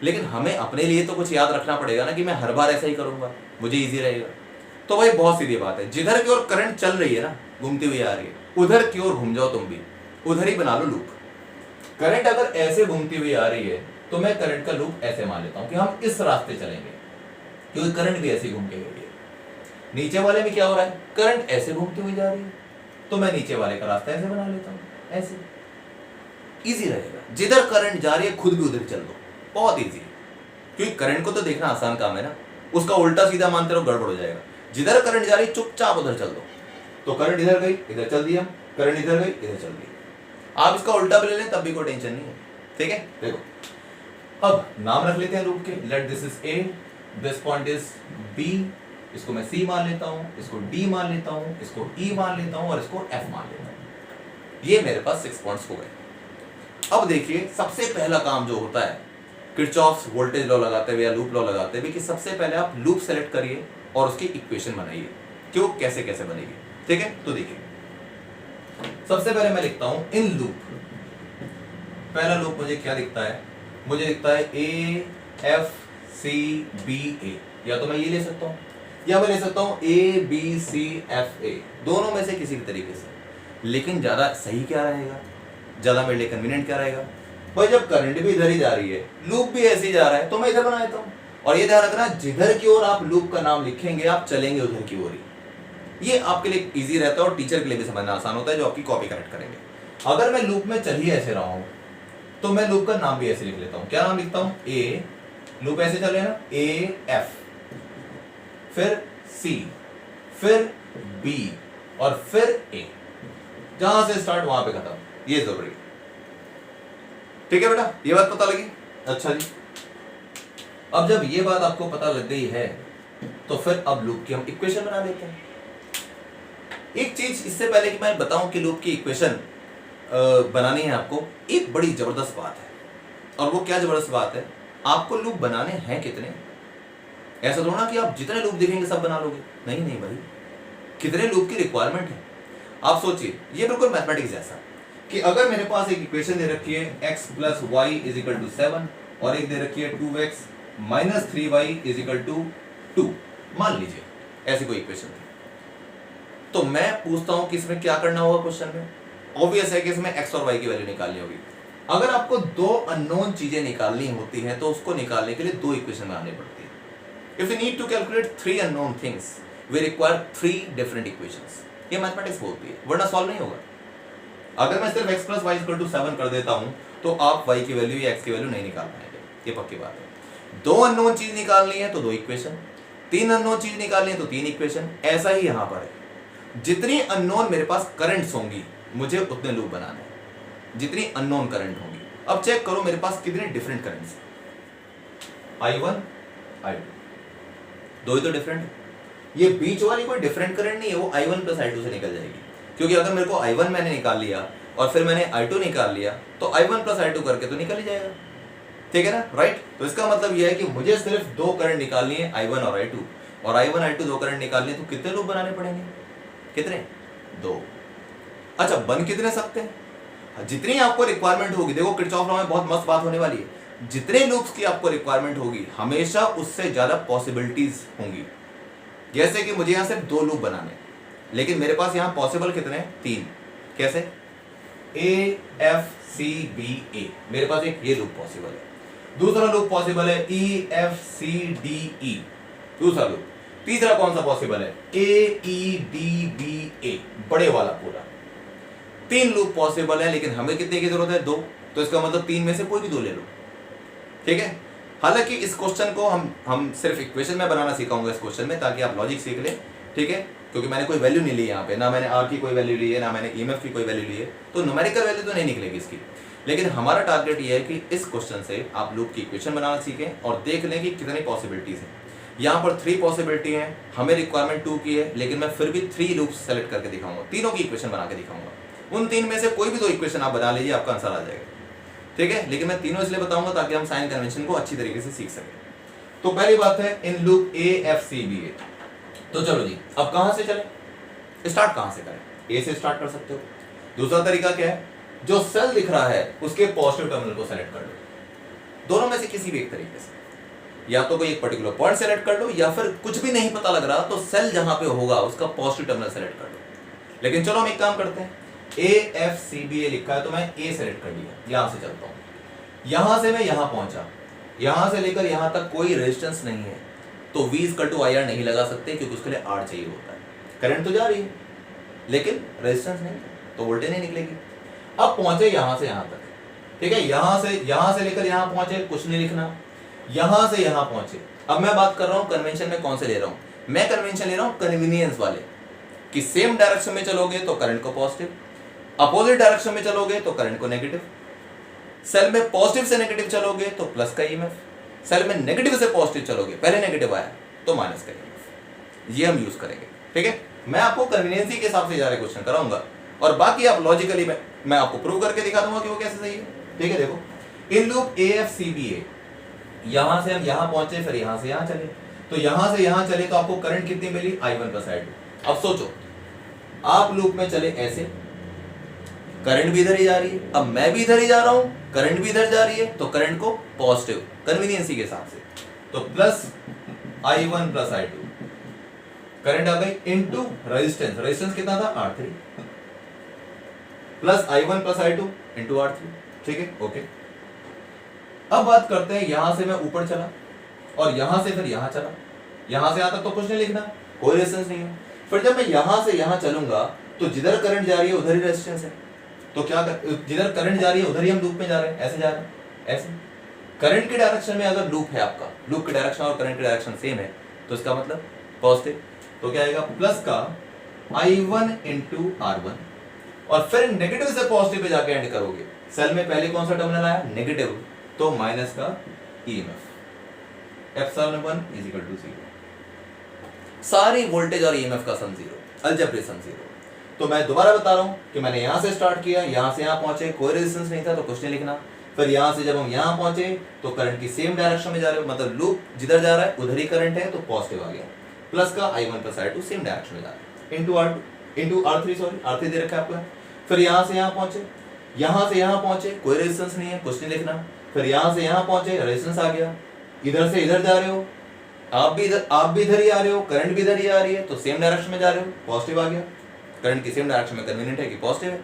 लेकिन हमें अपने लिए तो कुछ याद रखना पड़ेगा ना कि मैं हर बार ऐसा ही करूंगा, मुझे इजी रहेगा। तो भाई बहुत सीधी बात है, जिधर की ओर करंट चल रही है ना, घूमती हुई आ रही है, उधर की ओर घूम जाओ तुम भी, उधर ही बना लो लूप। करंट अगर ऐसे घूमती हुई आ रही है तो मैं करंट का लूप ऐसे मान लेता हूं कि हम इस रास्ते चलेंगे, क्योंकि करंट भी ऐसे घूम के गई है। नीचे वाले में क्या हो रहा है, करंट ऐसे घूमती हुई जा रही है, तो मैं नीचे वाले का रास्ता ऐसे बना लेता हूं, ऐसे इजी रहेगा। जिधर करंट जा रही है खुद भी उधर चल दो, बहुत इजी है, क्योंकि करंट को तो देखना आसान काम है ना, उसका उल्टा सीधा मानते रहो गड़बड़ हो जाएगा। जिधर करंट जा रही है चुपचाप उधर चल दो। तो करंट इधर गई, इधर चल दी हम, करंट इधर गई, इधर चल दी। आप इसका उल्टा भी ले लें तब भी कोई टेंशन नहीं है, ठीक है। देखो अब नाम रख लेते हैं लूप के, let this is A, this point is B, इसको मैं सी मान लेता हूं, इसको डी मान लेता हूं, इसको ई मान लेता हूं और इसको एफ मान लेता हूं। ये मेरे पास 6 पॉइंट्स हो गए। अब देखिए सबसे पहला काम जो होता है किरचॉफ्स वोल्टेज लॉ लगाते हुए या लूप लॉ लगाते हुए कि सबसे पहले आप लूप सेलेक्ट करिए और उसकी इक्वेशन बनाइए, क्यों कैसे कैसे बनेगी, ठीक है। तो देखिए सबसे पहले मैं लिखता हूं इन लूप, पहला लूप मुझे क्या दिखता है, मुझे दिखता है ए एफ सी बी ए, या तो मैं ये ले सकता हूं या मैं ले सकता हूं A B C F A, दोनों में से किसी भी तरीके से। लेकिन ज्यादा सही क्या रहेगा, ज्यादा मेरे लिए कन्वीनियंट क्या रहेगा भाई, जब करंट भी इधर ही जा रही है, लूप भी ऐसे ही जा रहा है, तो मैं इधर बना देता हूं। और ये ध्यान रखना, जिधर की ओर आप लूप का नाम लिखेंगे आप चलेंगे उधर की ओर ही, ये आपके लिए इजी रहता है और टीचर के लिए भी समझना आसान होता है जो आपकी कॉपी करेक्ट करेंगे। अगर मैं लूप में चल ही ऐसे रहा हूं तो मैं लूप का नाम भी ऐसे लिख लेता हूं। क्या नाम लिखता हूं, ए, लूप ऐसे चल रहे हैं ना, ए एफ, फिर सी, फिर बी और फिर ए, जहां से स्टार्ट वहां पे खत्म, ये जरूरी है, ठीक है बेटा, ये बात पता लगी। अच्छा जी, अब जब ये बात आपको पता लग गई है तो फिर अब लूप की हम इक्वेशन बना लेते हैं। एक चीज इससे पहले कि मैं बताऊं कि लूप की इक्वेशन बनानी है आपको, एक बड़ी जबरदस्त बात है, और वो क्या जबरदस्त बात है, आपको लूप बनाने हैं कितने। ऐसा थोड़ा ना कि आप जितने लूप देखेंगे सब बना लोगे, नहीं नहीं भाई, कितने लूप की रिक्वायरमेंट है। आप सोचिए, ये बिल्कुल मैथमेटिक्स जैसा कि अगर मेरे पास एक इक्वेशन दे रखी है x plus Y is equal to 7 और एक दे रखी है 2x minus 3y is equal to 2, मान लीजिए ऐसी कोई इक्वेशन है, तो मैं पूछता हूं कि इसमें क्या करना होगा। क्वेश्चन में ऑब्वियस है कि इसमें x और y की वैल्यू निकालनी होगी। अगर आपको दो अननोन चीजें निकालनी होती हैं तो उसको निकालने के लिए दो इक्वेशन बनानी पड़ती है। If you need to calculate 3 unknown things we require 3 different equations, ये मैथमेटिक्स बोलती है, वरना सॉल्व नहीं होगा। अगर मैं सिर्फ x plus Y equal to 7 कर देता हूं तो आप y की वैल्यू या x की वैल्यू नहीं निकाल पाएंगे, ये पक्की बात है। दो अननोन चीज निकालनी है तो दो इक्वेशन, तीन अननोन चीज निकालनी है तो तीन इक्वेशन। ऐसा ही यहां पर है, जितनी अननोन मेरे पास करंट्स होंगी मुझे उतने लूप बनाने हैं जितनी अननोन करंट होंगी। अब चेक करो मेरे पास कितने डिफरेंट करंट्स, I1 I2, दो ही तो डिफरेंट है। ये बीच वाली कोई डिफरेंट करंट नहीं है, वो I1 प्लस I2 से निकल जाएगी, क्योंकि अगर मेरे को I1 मैंने निकाल लिया और फिर मैंने I2 निकाल लिया तो I1 प्लस I2 करके तो निकल ही जाएगा, ठीक है ना, राइट। तो इसका मतलब यह है कि मुझे सिर्फ दो करंट निकालनी है, I1 और I2, और I1 I2 दो करंट निकालनी है, तो कितने लूप बनाने पड़ेंगे, कितने, दो। अच्छा, बन कितने सकते हैं, जितनी आपको रिक्वायरमेंट होगी। देखो किरचॉफ लॉ में बहुत मस्त बात होने वाली है, जितने लूप्स की आपको रिक्वायरमेंट होगी हमेशा उससे ज्यादा पॉसिबिलिटीज होंगी। जैसे कि मुझे यहां सिर्फ दो लूप बनाने, लेकिन मेरे पास यहां पॉसिबल कितने, तीन। कैसे, ए एफ सी बी ए, मेरे पास एक ये लूप पॉसिबल है। दूसरा लूप पॉसिबल है ई एफ सी डी ई, दूसरा लूप। तीसरा कौन सा पॉसिबल है, ए ई डी बी ए, बड़े वाला पूरा। तीन लूप पॉसिबल है, लेकिन हमें कितने की जरूरत है, दो। तो इसका मतलब तीन में से कोई भी दो ले लो, ठीक है। हालांकि इस क्वेश्चन को हम सिर्फ इक्वेशन में बनाना सिखाऊंगा इस क्वेश्चन में, ताकि आप लॉजिक सीख लें, ठीक है। क्योंकि मैंने कोई वैल्यू नहीं ली यहाँ पे, ना मैंने आर की कोई वैल्यू ली है, ना मैंने ईएमएफ की कोई वैल्यू ली है, तो न्यूमेरिकल वैल्यू तो नहीं निकलेगी इसकी। लेकिन हमारा टारगेट ये है कि इस क्वेश्चन से आप लूप की इक्वेशन बनाना सीखें और देख लें कि कितनी पॉसिबिलिटीज हैं। यहाँ पर 3 पॉसिबिलिटी हैं, हमें रिक्वायरमेंट 2 की है, लेकिन मैं फिर भी 3 लूप्स सेलेक्ट करके दिखाऊंगा, तीनों की इक्वेशन बना के दिखाऊंगा। उन 3 में से कोई भी 2 इक्वेशन आप बना लीजिए, आपका आंसर आ जाएगा, ठीक है। लेकिन मैं तीनों इसलिए बताऊंगा ताकि हम साइन कन्वेंशन को अच्छी तरीके से सीख सकें। तो पहली बात है in loop A F C B A. तो चलो जी, अब कहां से चले, स्टार्ट कहां से करें, ए से स्टार्ट कर सकते हो। दूसरा तरीका क्या है, जो सेल दिख रहा है उसके पॉजिटिव टर्मिनल को सेलेक्ट कर लो, दोनों में से किसी भी एक तरीके से। या तो कोई एक पर्टिकुलर पॉइंट सेलेक्ट कर लो, या फिर कुछ भी नहीं पता लग रहा तो सेल जहां पे होगा उसका पॉजिटिव टर्मिनल सेलेक्ट कर लो। लेकिन चलो हम एक काम करते हैं, ए एफ सी बी ए लिखा है तो मैं ए सेलेक्ट कर लिया, यहां से चलता हूं। यहां से मैं यहां पहुंचा, यहां से लेकर यहां तक कोई रेजिस्टेंस नहीं है, तो V equal to I R नहीं लगा सकते, क्योंकि उसके लिए R चाहिए होता है। करंट तो जा रही है लेकिन रेजिस्टेंस नहीं, तो वोल्टेज नहीं निकलेगी। अब पहुंचे यहां से यहां तक, ठीक है, यहां से लेकर यहां पहुंचे, कुछ नहीं लिखना, यहां से यहां पहुंचे। अब मैं बात कर रहा हूं कन्वेंशन में कौन से ले रहा हूं, मैं कन्वेंशन ले रहा हूं कन्वीनियंस वाले, कि सेम डायरेक्शन में चलोगे तो करंट को पॉजिटिव, अपोजिट डायरेक्शन में चलोगे तो करंट को नेगेटिव, सेल में पॉजिटिव से नेगेटिव चलोगे तो प्लस का ईएमएफ, सेल में नेगेटिव से पॉजिटिव चलोगे, पहले नेगेटिव आया तो माइनस का ईएमएफ, ये हम यूज करेंगे, ठीक है। मैं आपको कन्वीनियंसी के हिसाब से जा रहे क्वेश्चन कराऊंगा, और बाकी आप लॉजिकली मैं आपको प्रूव करके दिखा दूंगा कि वो कैसे सही है, ठीक है। देखो in loop A F C B A, यहां से हम यहां पहुंचे, फिर यहां से यहां चले, तो यहां से यहां चले तो आपको करंट कितनी मिली, I1 प्लस I2। अब सोचो, आप लूप में चले ऐसे, करंट भी इधर ही जा रही है, अब मैं भी इधर ही जा रहा हूं, करंट भी इधर जा रही है, तो करंट को पॉजिटिव कन्वीनियंसी के हिसाब से, तो plus I1 plus I2, current आ गई इनटू रेजिस्टेंस, रेजिस्टेंस कितना था, R3, plus I1 plus I2 into R3, ठीक है, ओके। अब बात करते हैं, यहां से मैं ऊपर चला और यहां से फिर यहां चला, यहां से यहां तक तो कुछ नहीं लिखना, कोई रेजिस्टेंस नहीं है। फिर जब मैं यहां से यहां चलूंगा तो जिधर करंट जा रही है उधर ही रेजिस्टेंस है, तो क्या जिधर करंट जा रही है उधर ही हम लूप में जा रहे हैं, ऐसे जा रहे हैं, ऐसे। करंट के डायरेक्शन में अगर लूप है आपका, लूप के डायरेक्शन और करंट के डायरेक्शन सेम है, तो इसका मतलब पॉजिटिव, तो क्या आएगा, प्लस का I1 इंटू R1, और फिर नेगेटिव से पॉजिटिव पे जाके एंड करोगे। सेल में पहले कौन सा टर्मिनल आया, नेगेटिव, तो माइनस का EMF, epsilon 1 is equal to 0, सारी वोल्टेज और ईएमएफ का सम 0, अलजेब्रिक सम 0। तो मैं दोबारा बता रहा हूं कि मैंने यहां से स्टार्ट किया, यहां से यहां पहुंचे, कोई रेजिस्टेंस नहीं था तो कुछ नहीं लिखना, फिर यहां से जब हम यहां पहुंचे तो करंट की सेम डायरेक्शन में जा रहे हो, मतलब लूप जिधर जा रहा है उधर ही करंट है, तो पॉजिटिव आ गया, प्लस का I1 plus I2 same direction में जा रहा है, इनटू R3, सॉरी R3 दे रखा है आपको। फिर यहां से यहां पहुंचे, यहां से यहां पहुंचे, कोई रेजिस्टेंस नहीं है, कुछ नहीं लिखना, फिर यहां से यहां पहुंचे, रेजिस्टेंस आ गया, इधर से इधर जा रहे हो, आप भी इधर ही आ रहे हो, करंट भी इधर ही आ रही है, तो सेम डायरेक्शन में जा रहे हो, पॉजिटिव आ गया, करंट की सेम डायरेक्शन में कन्वीनियंट है कि पॉजिटिव है,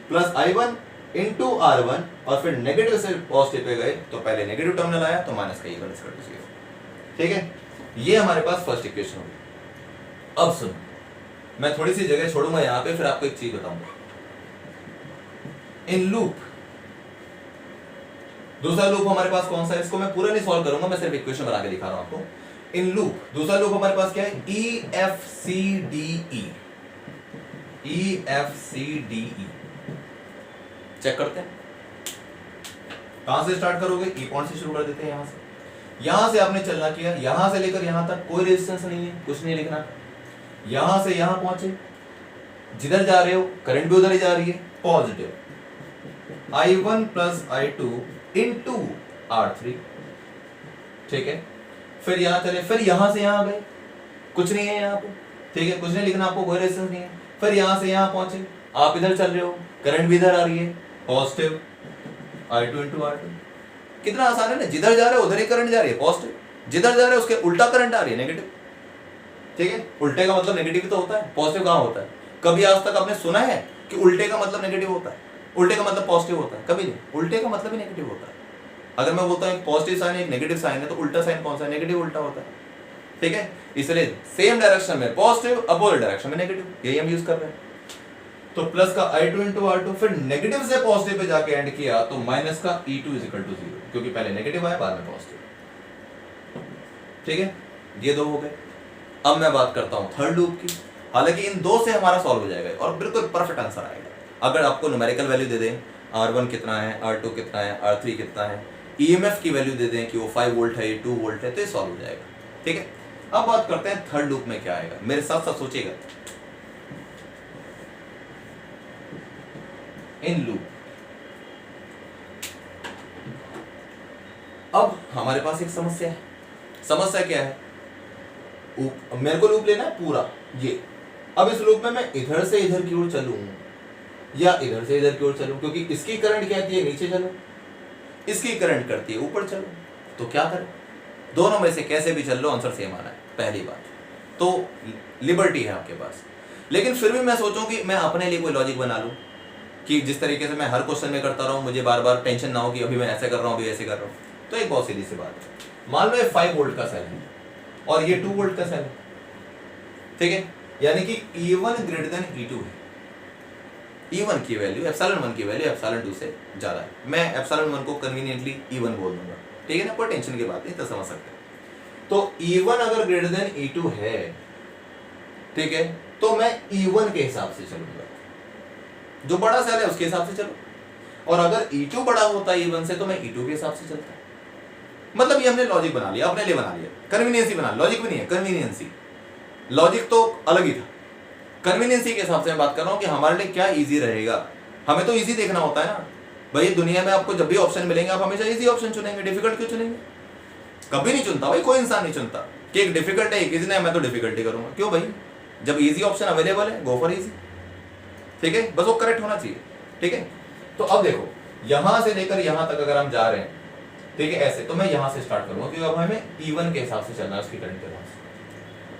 प्लस I1 इंटू R1, और फिर नेगेटिव से पॉजिटिव पे गए तो पहले नेगेटिव टर्मिनल आया तो माइनस का E1 इक्वल टू 0, ठीक है। ये हमारे पास फर्स्ट इक्वेशन होगी। अब सुनो, मैं थोड़ी सी जगह छोड़ूंगा यहाँ पे, फिर आपको एक चीज बताऊंगा। इन लूप, दूसरा लूप हमारे पास कौन सा है, इसको मैं पूरा नहीं सॉल्व करूंगा, मैं सिर्फ इक्वेशन बना के दिखा रहा हूं आपको। इन लूप, दूसरा लूप हमारे पास क्या है, EFCDE, EFCDE, चेक करते हैं कहां से स्टार्ट करोगे, ई पॉइंट से शुरू कर देते हैं। यहां से आपने चलना किया, यहां से लेकर यहां तक कोई रेजिस्टेंस नहीं है, कुछ नहीं लिखना। यहां से यहां पहुंचे, जिधर जा रहे हो करंट भी उधर ही जा रही है, positive I1 plus I2 into R3, ठीक है। फिर यहां चले, फिर यहां से यहां गए, कुछ नहीं है यहां पे, ठीक है, कुछ नहीं लिखना आपको, कोई रेजिस्टेंस नहीं है। फिर यहां से यहां पहुंचे, आप इधर चल रहे हो, करंट भी इधर आ रही है, पॉजिटिव I2 इंटू R2। कितना आसान है ना, जिधर जा रहे हो उधर ही करंट जा रही है पॉजिटिव, जिधर जा रहे हो उसके उल्टा करंट आ रही है नेगेटिव, ठीक है। उल्टे का मतलब नेगेटिव तो होता है, पॉजिटिव कहां होता है? कभी आज तक आपने सुना है कि उल्टे का मतलब नेगेटिव होता है, उल्टे का मतलब पॉजिटिव होता है? कभी नहीं, उल्टे का मतलब ही नेगेटिव होता है। अगर मैं बोलता हूं एक पॉजिटिव साइन एक नेगेटिव साइन है, तो उल्टा साइन कौन सा है? नेगेटिव उल्टा होता है, ठीक है। इसलिए सेम डायरेक्शन में पॉजिटिव, अपोजिट डायरेक्शन में नेगेटिव, यही हम यूज कर रहे हैं। तो प्लस का I2 इंटू R2, फिर नेगेटिव से पॉजिटिव पे जाके एंड किया तो माइनस का E2 इज इक्वल टू 0, क्योंकि पहले नेगेटिव आया बाद में पॉजिटिव, ठीक है। ये दो हो गए। अब मैं बात करता हूं थर्ड लूप की। हालांकि इन दो से हमारा सॉल्व हो जाएगा और बिल्कुल परफेक्ट आंसर आएगा। अगर आपको न्यूमेरिकल वैल्यू दे दें, R1 कितना है, R2 कितना है, R3 कितना है, EMF की वैल्यू दे दें कि वो 5 वोल्ट है, 2 वोल्ट है, तो ये सॉल्व हो जाएगा, ठीक है। अब बात करते हैं थर्ड लूप में क्या आएगा, मेरे साथ साथ सोचिएगा। इन लूप, अब हमारे पास एक समस्या है। समस्या क्या है? मेरे को लूप लेना है पूरा ये। अब इस लूप में मैं इधर से इधर की ओर चलूं या इधर से इधर की ओर चलूं, क्योंकि इसकी करंट कहती है नीचे चलो, इसकी करंट करती है ऊपर चलो, तो क्या करें? दोनों में से कैसे भी चल लो आंसर सेम आना है, पहली बात तो लिबर्टी है आपके पास। लेकिन फिर भी मैं सोचूं कि मैं अपने लिए कोई लॉजिक बना लूं कि जिस तरीके से मैं हर क्वेश्चन में करता रहूं, मुझे बार बार टेंशन ना हो कि अभी मैं ऐसे कर रहा हूं, अभी ऐसे कर रहा हूं। तो एक बहुत सीधी सी बात है, मान लो ये 5 वोल्ट का सेल है और ये 2 वोल्ट का सेल है, ठीक है। यानी कि E1 ग्रेटर देन E2 है। E1 की वैल्यू ε1 की वैल्यू ε2 से ज्यादा है। मैं ε1 को कन्वीनियंटली E1 बोल दूंगा, ठीक है ना, कोई टेंशन की बात नहीं, तो समझ सकते हैं। तो E1 अगर ग्रेटर देन E2 है, ठीक है, तो मैं E1 के हिसाब से चलूंगा, जो बड़ा सेल है उसके हिसाब से चलो। और अगर E2 बड़ा होता है E1 से, तो मैं E2 के हिसाब से चलता। मतलब ये हमने लॉजिक बना लिया, अपने लिए बना लिया, कन्वीनियंसी बना, लॉजिक भी नहीं है, कन्वीनियंसी। लॉजिक तो अलग ही था, कन्वीनियंसी के हिसाब से मैं बात कर रहा हूं कि हमारे लिए क्या इजी रहेगा। हमें तो इजी देखना होता है ना भाई, दुनिया में आपको जब भी ऑप्शन मिलेंगे आप हमेशा इजी ऑप्शन चुनेंगे, डिफिकल्ट क्यों चुनेंगे? कभी नहीं चुनता भाई, कोई इंसान नहीं चुनता कि एक डिफिकल्ट है, एक इजी है, मैं तो डिफिकल्टी करूंगा। क्यों भाई, जब इजी ऑप्शन अवेलेबल है, गो फॉर इजी, ठीक है, बस वो करेक्ट होना चाहिए, ठीक है। तो अब देखो, यहां से लेकर यहां तक अगर हम जा रहे हैं, ठीक है, ऐसे, तो मैं यहां से स्टार्ट करूंगा क्योंकि अब हमें E1 के हिसाब से चलना है, उसकी करंट के हिसाब से।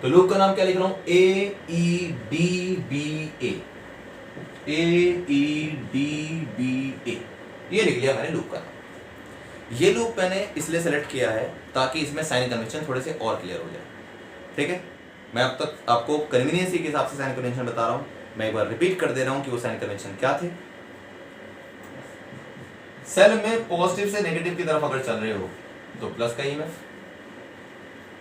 तो लूप का नाम क्या लिख रहा हूं? AEDBA, AEDBA, ये लिख लिया मैंने लूप का नाम। ये लूप मैंने इसलिए सेलेक्ट किया है ताकि इसमें साइन कन्वेंशन थोड़े से और क्लियर हो जाए, ठीक है। मैं अब तक आपको कन्वीनियंसी के हिसाब से साइन कन्वेंशन बता रहा हूं, मैं एक बार रिपीट कर दे रहा हूं कि वो साइन कन्वेंशन क्या थे। सेल में पॉजिटिव से नेगेटिव की तरफ अगर चल रहे हो तो प्लस का EMF,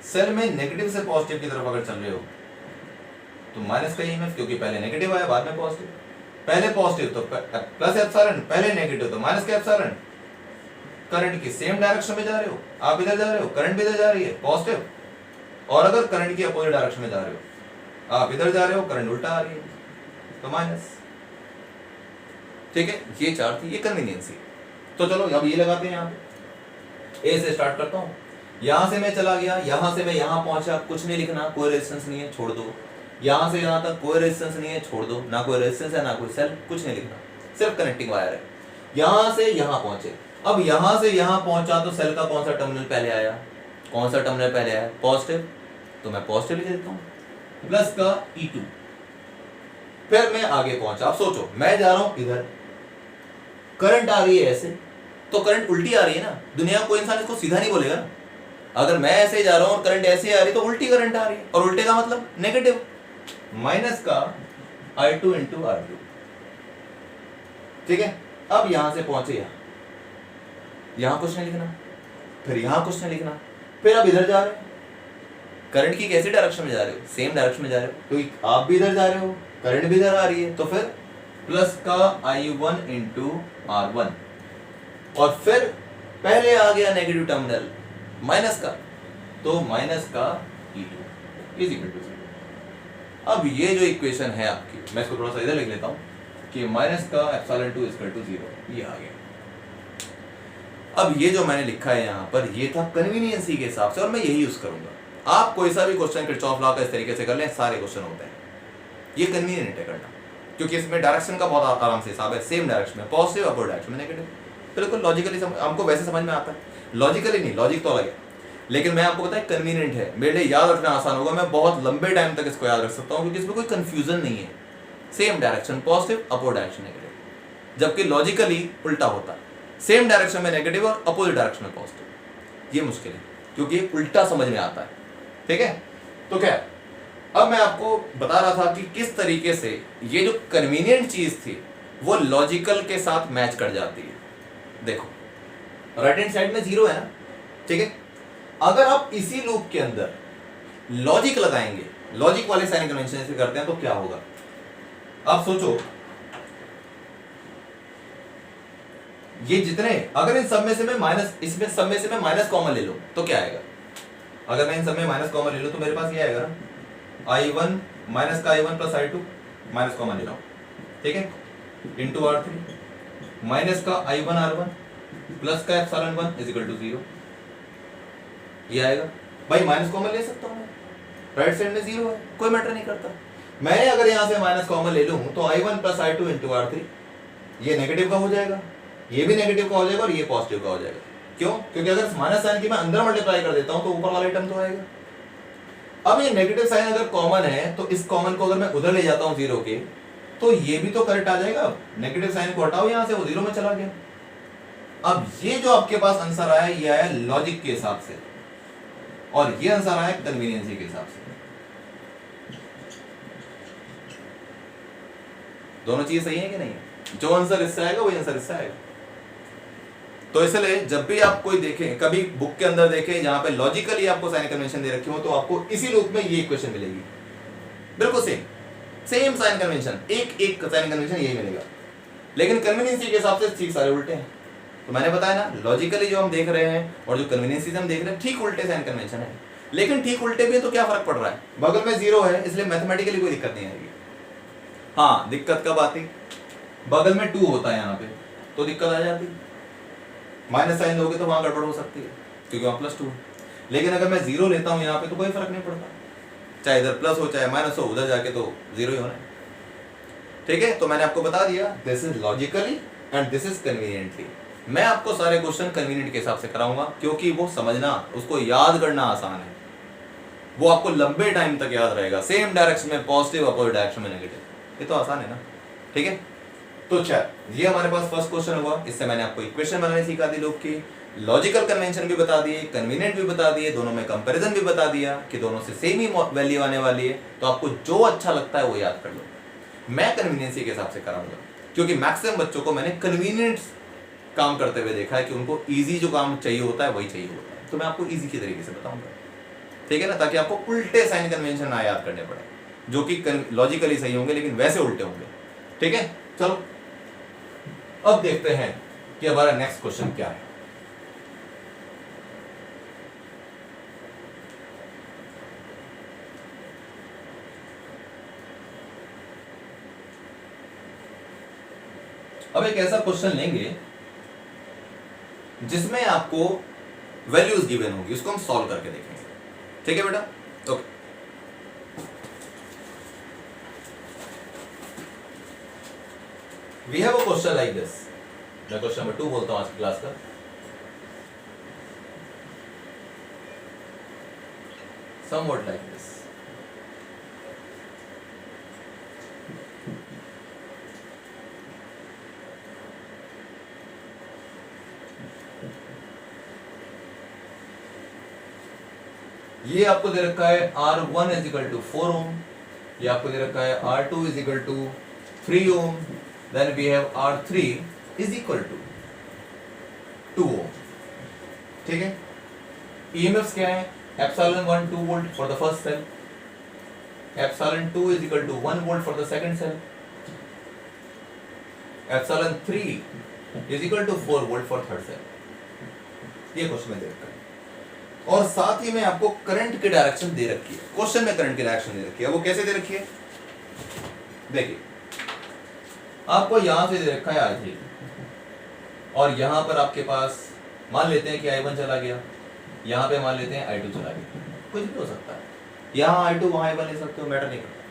सेल में नेगेटिव से पॉजिटिव की तरफ अगर चल रहे हो तो माइनस का EMF, क्योंकि पहले नेगेटिव आया बाद में पॉजिटिव। पहले पॉजिटिव तो प्लस एप्सिलॉन, पहले नेगेटिव तो माइनस का एप्सिलॉन। करंट की सेम डायरेक्शन में जा रहे हो, आप इधर जा रहे हो, करंट भी इधर जा रही है, पॉजिटिव। और अगर करंट की अपोजिट डायरेक्शन में जा रहे हो, आप इधर जा रहे हो, करंट उल्टा आ रही है, तो माइनस, ठीक है। ये चार थी, ये कन्वीनियंसी। तो चलो अब ये लगाते हैं, यहाँ पे ए से स्टार्ट करता हूँ। यहां से मैं चला गया, यहां से मैं यहां पहुंचा, कुछ नहीं लिखना, कोई रेजिस्टेंस नहीं है, छोड़ दो। यहां से यहां तक कोई रेजिस्टेंस नहीं है, छोड़ दो, ना कोई रेजिस्टेंस है ना कोई सेल, कुछ नहीं लिखना, सिर्फ कनेक्टिंग वायर है। यहां से यहां पहुंचे, अब यहां से यहां पहुंचा तो सेल का कौन सा टर्मिनल पहले आया? कौन सा टर्मिनल पहले आया? पॉजिटिव, तो मैं पॉजिटिव लिख देता हूं, प्लस का E2। फिर मैं आगे पहुंचा, अब सोचो मैं जा रहा हूं इधर, करंट आ रही है ऐसे, तो करंट उल्टी आ रही है ना, दुनिया कोई इंसान इसको सीधा नहीं बोलेगा ना। अगर मैं ऐसे जा रहा हूं और करंट ऐसे आ रही है तो उल्टी करंट आ रही है, और उल्टे का मतलब नेगेटिव, माइनस का I2 इंटू R2, ठीक है। अब यहां से पहुंचे, यहां कुछ नहीं लिखना, फिर यहां कुछ नहीं लिखना, फिर अब इधर जा रहे हो, करंट की कैसी डायरेक्शन में जा रहे हो? सेम डायरेक्शन में जा रहे हो, क्योंकि आप भी इधर जा रहे हो, करंट भी इधर आ रही है, तो फिर प्लस का I1 इंटू R1, और फिर पहले आ गया नेगेटिव टर्मिनल माइनस का, तो माइनस का E2 इज इक्वल टू 0। अब ये जो इक्वेशन है आपकी, मैं इसको थोड़ा सा इधर लिख लेता हूं कि माइनस का एप्सिलॉन 2 इक्वल टू 0, ये आ गया। अब ये जो मैंने लिखा है यहाँ पर, ये था कन्वीनियंसी के हिसाब से, और मैं यही यूज करूंगा। आप कोई सा भी क्वेश्चन किरचॉफ लॉ का इस तरीके से कर लें, सारे क्वेश्चन होते हैं। ये कन्वीनियंट है करना, क्योंकि इसमें डायरेक्शन का बहुत आराम से हिसाब है, सेम डायरेक्शन में, पॉजिटिव अपोजिट डायरेक्शन में नेगेटिव, बिल्कुल लॉजिकली हमको वैसे समझ में आता है, लॉजिकली नहीं, लॉजिक तो अलग है, लेकिन मैं आपको बताया कन्वीनियंट है, मेरे लिए याद रखना आसान होगा, मैं बहुत लंबे टाइम तक इसको याद रख सकता हूँ, क्योंकि इसमें कोई कंफ्यूजन नहीं है। Same direction positive, opposite direction negative, जबकि लॉजिकली उल्टा होता है, सेम डायरेक्शन में नेगेटिव और अपोजिट डायरेक्शन में पॉजिटिव। ये मुश्किल है, क्योंकि उल्टा समझ में आता है, ठीक है। तो क्या, अब मैं आपको बता रहा था कि किस तरीके से ये जो कन्वीनियंट चीज थी वो लॉजिकल के साथ मैच कर जाती है। देखो राइट हैंड साइड में 0 है ना, ठीक है। अगर आप इसी लूप के अंदर लॉजिक लगाएंगे, लॉजिक वाले साइन कन्वेंशन से करते हैं, तो क्या होगा आप सोचो। ये जितने, अगर इन सब में से मैं माइनस, इसमें सब में से मैं माइनस कॉमन ले लूं तो क्या आएगा। अगर मैं इन सब में माइनस कॉमन ले लूं तो मेरे पास ये आएगा ना, I1 माइनस का I1 plus I2, minus common ले रहा हूं, ठीक है, इंटू R3 माइनस का I1 R1 प्लस का एप्सिलॉन 1 इज इक्वल टू 0, ये आएगा। भाई माइनस कॉमन ले सकता हूं मैं, राइट साइड में 0 है, कोई मैटर नहीं करता। मैंने अगर यहां से माइनस कॉमन ले लूं तो I1 plus I2 into R3, ये नेगेटिव का हो जाएगा, ये भी नेगेटिव का हो जाएगा, और ये पॉजिटिव का हो जाएगा। क्यों? क्योंकि अगर माइनस साइन की मैं अंदर मल्टीप्लाई कर देता हूं तो ऊपर वाला टर्म तो आएगा। अब ये नेगेटिव साइन अगर कॉमन है तो इस कॉमन को अगर मैं उधर ले जाता हूं 0 के, तो ये भी तो करेक्ट आ जाएगा। नेगेटिव साइन को हटाओ यहां से, वो 0 में चला गया। अब ये जो आपके पास आंसर आया, ये आया लॉजिक के हिसाब से, और ये आंसर आया कन्वीनियंसी के हिसाब से। दोनों चीज सही है कि नहीं? जो आंसर इससे आएगा वही आंसर इससे आएगा। तो इसलिए जब भी आप कोई देखें, कभी बुक के अंदर देखें जहां पे लॉजिकली आपको साइन कन्वेंशन दे रखी हो, तो आपको इसी लूप में ये इक्वेशन मिलेगी, बिल्कुल सेम साइन कन्वेंशन, एक साइन कन्वेंशन यही मिलेगा। लेकिन कन्वीनियंसी के हिसाब से ठीक सारे उल्टे हैं। तो मैंने बताया ना, लॉजिकली जो हम देख रहे हैं और जो कन्वीनियंसी हम देख रहे हैं, ठीक उल्टे साइन कन्वेंशन है। लेकिन ठीक उल्टे भी है तो क्या फर्क पड़ रहा है, बगल में 0 है, इसलिए मैथमेटिकली कोई दिक्कत नहीं आएगी। हाँ, दिक्कत कब आती, बगल में 2 होता है यहाँ पे, तो दिक्कत आ जाती। माइनस साइन दोगे तो वहां गड़बड़ हो सकती है, क्योंकि वहां +2 है। लेकिन अगर मैं 0 लेता हूं यहाँ पे तो कोई फर्क नहीं पड़ता, चाहे इधर प्लस हो चाहे माइनस हो, उधर जाके तो 0 ही होना है, ठीक है। तो मैंने आपको बता दिया, this is logically and this is conveniently. मैं आपको सारे क्वेश्चन कन्वीनियंट के हिसाब से कराऊंगा, क्योंकि वो समझना, उसको याद करना आसान है, वो आपको लंबे टाइम तक याद रहेगा। सेम डायरेक्शन में पॉजिटिव, अपोजिट डायरेक्शन में नेगेटिव, ये तो आसान है ना, ठीक है। तो अच्छा, ये हमारे पास फर्स्ट क्वेश्चन हुआ। इससे मैंने आपको इक्वेशन बनाने सिखा दी, लूप की लॉजिकल कन्वेंशन भी बता दिए, कन्वीनियंट भी बता दिए, दोनों में कंपैरिजन भी बता दिया कि दोनों से सेम ही वैल्यू आने वाली है। तो आपको जो अच्छा लगता है वो याद कर लो। मैं कन्वीनियंसी के हिसाब से कराऊंगा, क्योंकि मैक्सिमम बच्चों को मैंने कन्वीनियंट काम करते हुए देखा है कि उनको ईजी जो काम चाहिए होता है वही चाहिए होता है। तो मैं आपको ईजी के तरीके से बताऊंगा, ठीक है ना, ताकि आपको उल्टे साइन कन्वेंशन ना याद करने पड़े, जो कि लॉजिकली सही होंगे लेकिन वैसे उल्टे होंगे, ठीक है। चलो अब देखते हैं कि हमारा नेक्स्ट क्वेश्चन क्या है। अब एक ऐसा क्वेश्चन लेंगे जिसमें आपको वैल्यूज गिवन होगी, उसको हम सॉल्व करके देखेंगे, ठीक है बेटा। Okay, we have a question like this. मैं क्वेश्चन नंबर 2 बोलता हूं आज की क्लास का। somewhat like this। ये आपको दे रखा है R1 इज इक्वल टू 4 ओम, ये आपको दे रखा है R2 is equal to 3 ohm, then we have R3 is equal to 2 ohm, ठीक है। EMFs क्या है, epsilon 1 2 volt for the first cell, epsilon 2 is equal to 1 volt for the second cell, epsilon 3 is equal to 4 volt for third cell. ये क्वेश्चन में दे रखा है और साथ ही में आपको करंट की डायरेक्शन दे रखी है। क्वेश्चन में करंट की डायरेक्शन दे रखी है, वो कैसे दे रखी है देखिए, आपको यहां से दे रखा है I3 और यहां पर आपके पास मान लेते हैं कि I1 चला गया, यहां पे मान लेते हैं I2 चला गया, कुछ भी हो सकता है, यहां I2 वहां I1 ले सकते हो, मैटर नहीं करता,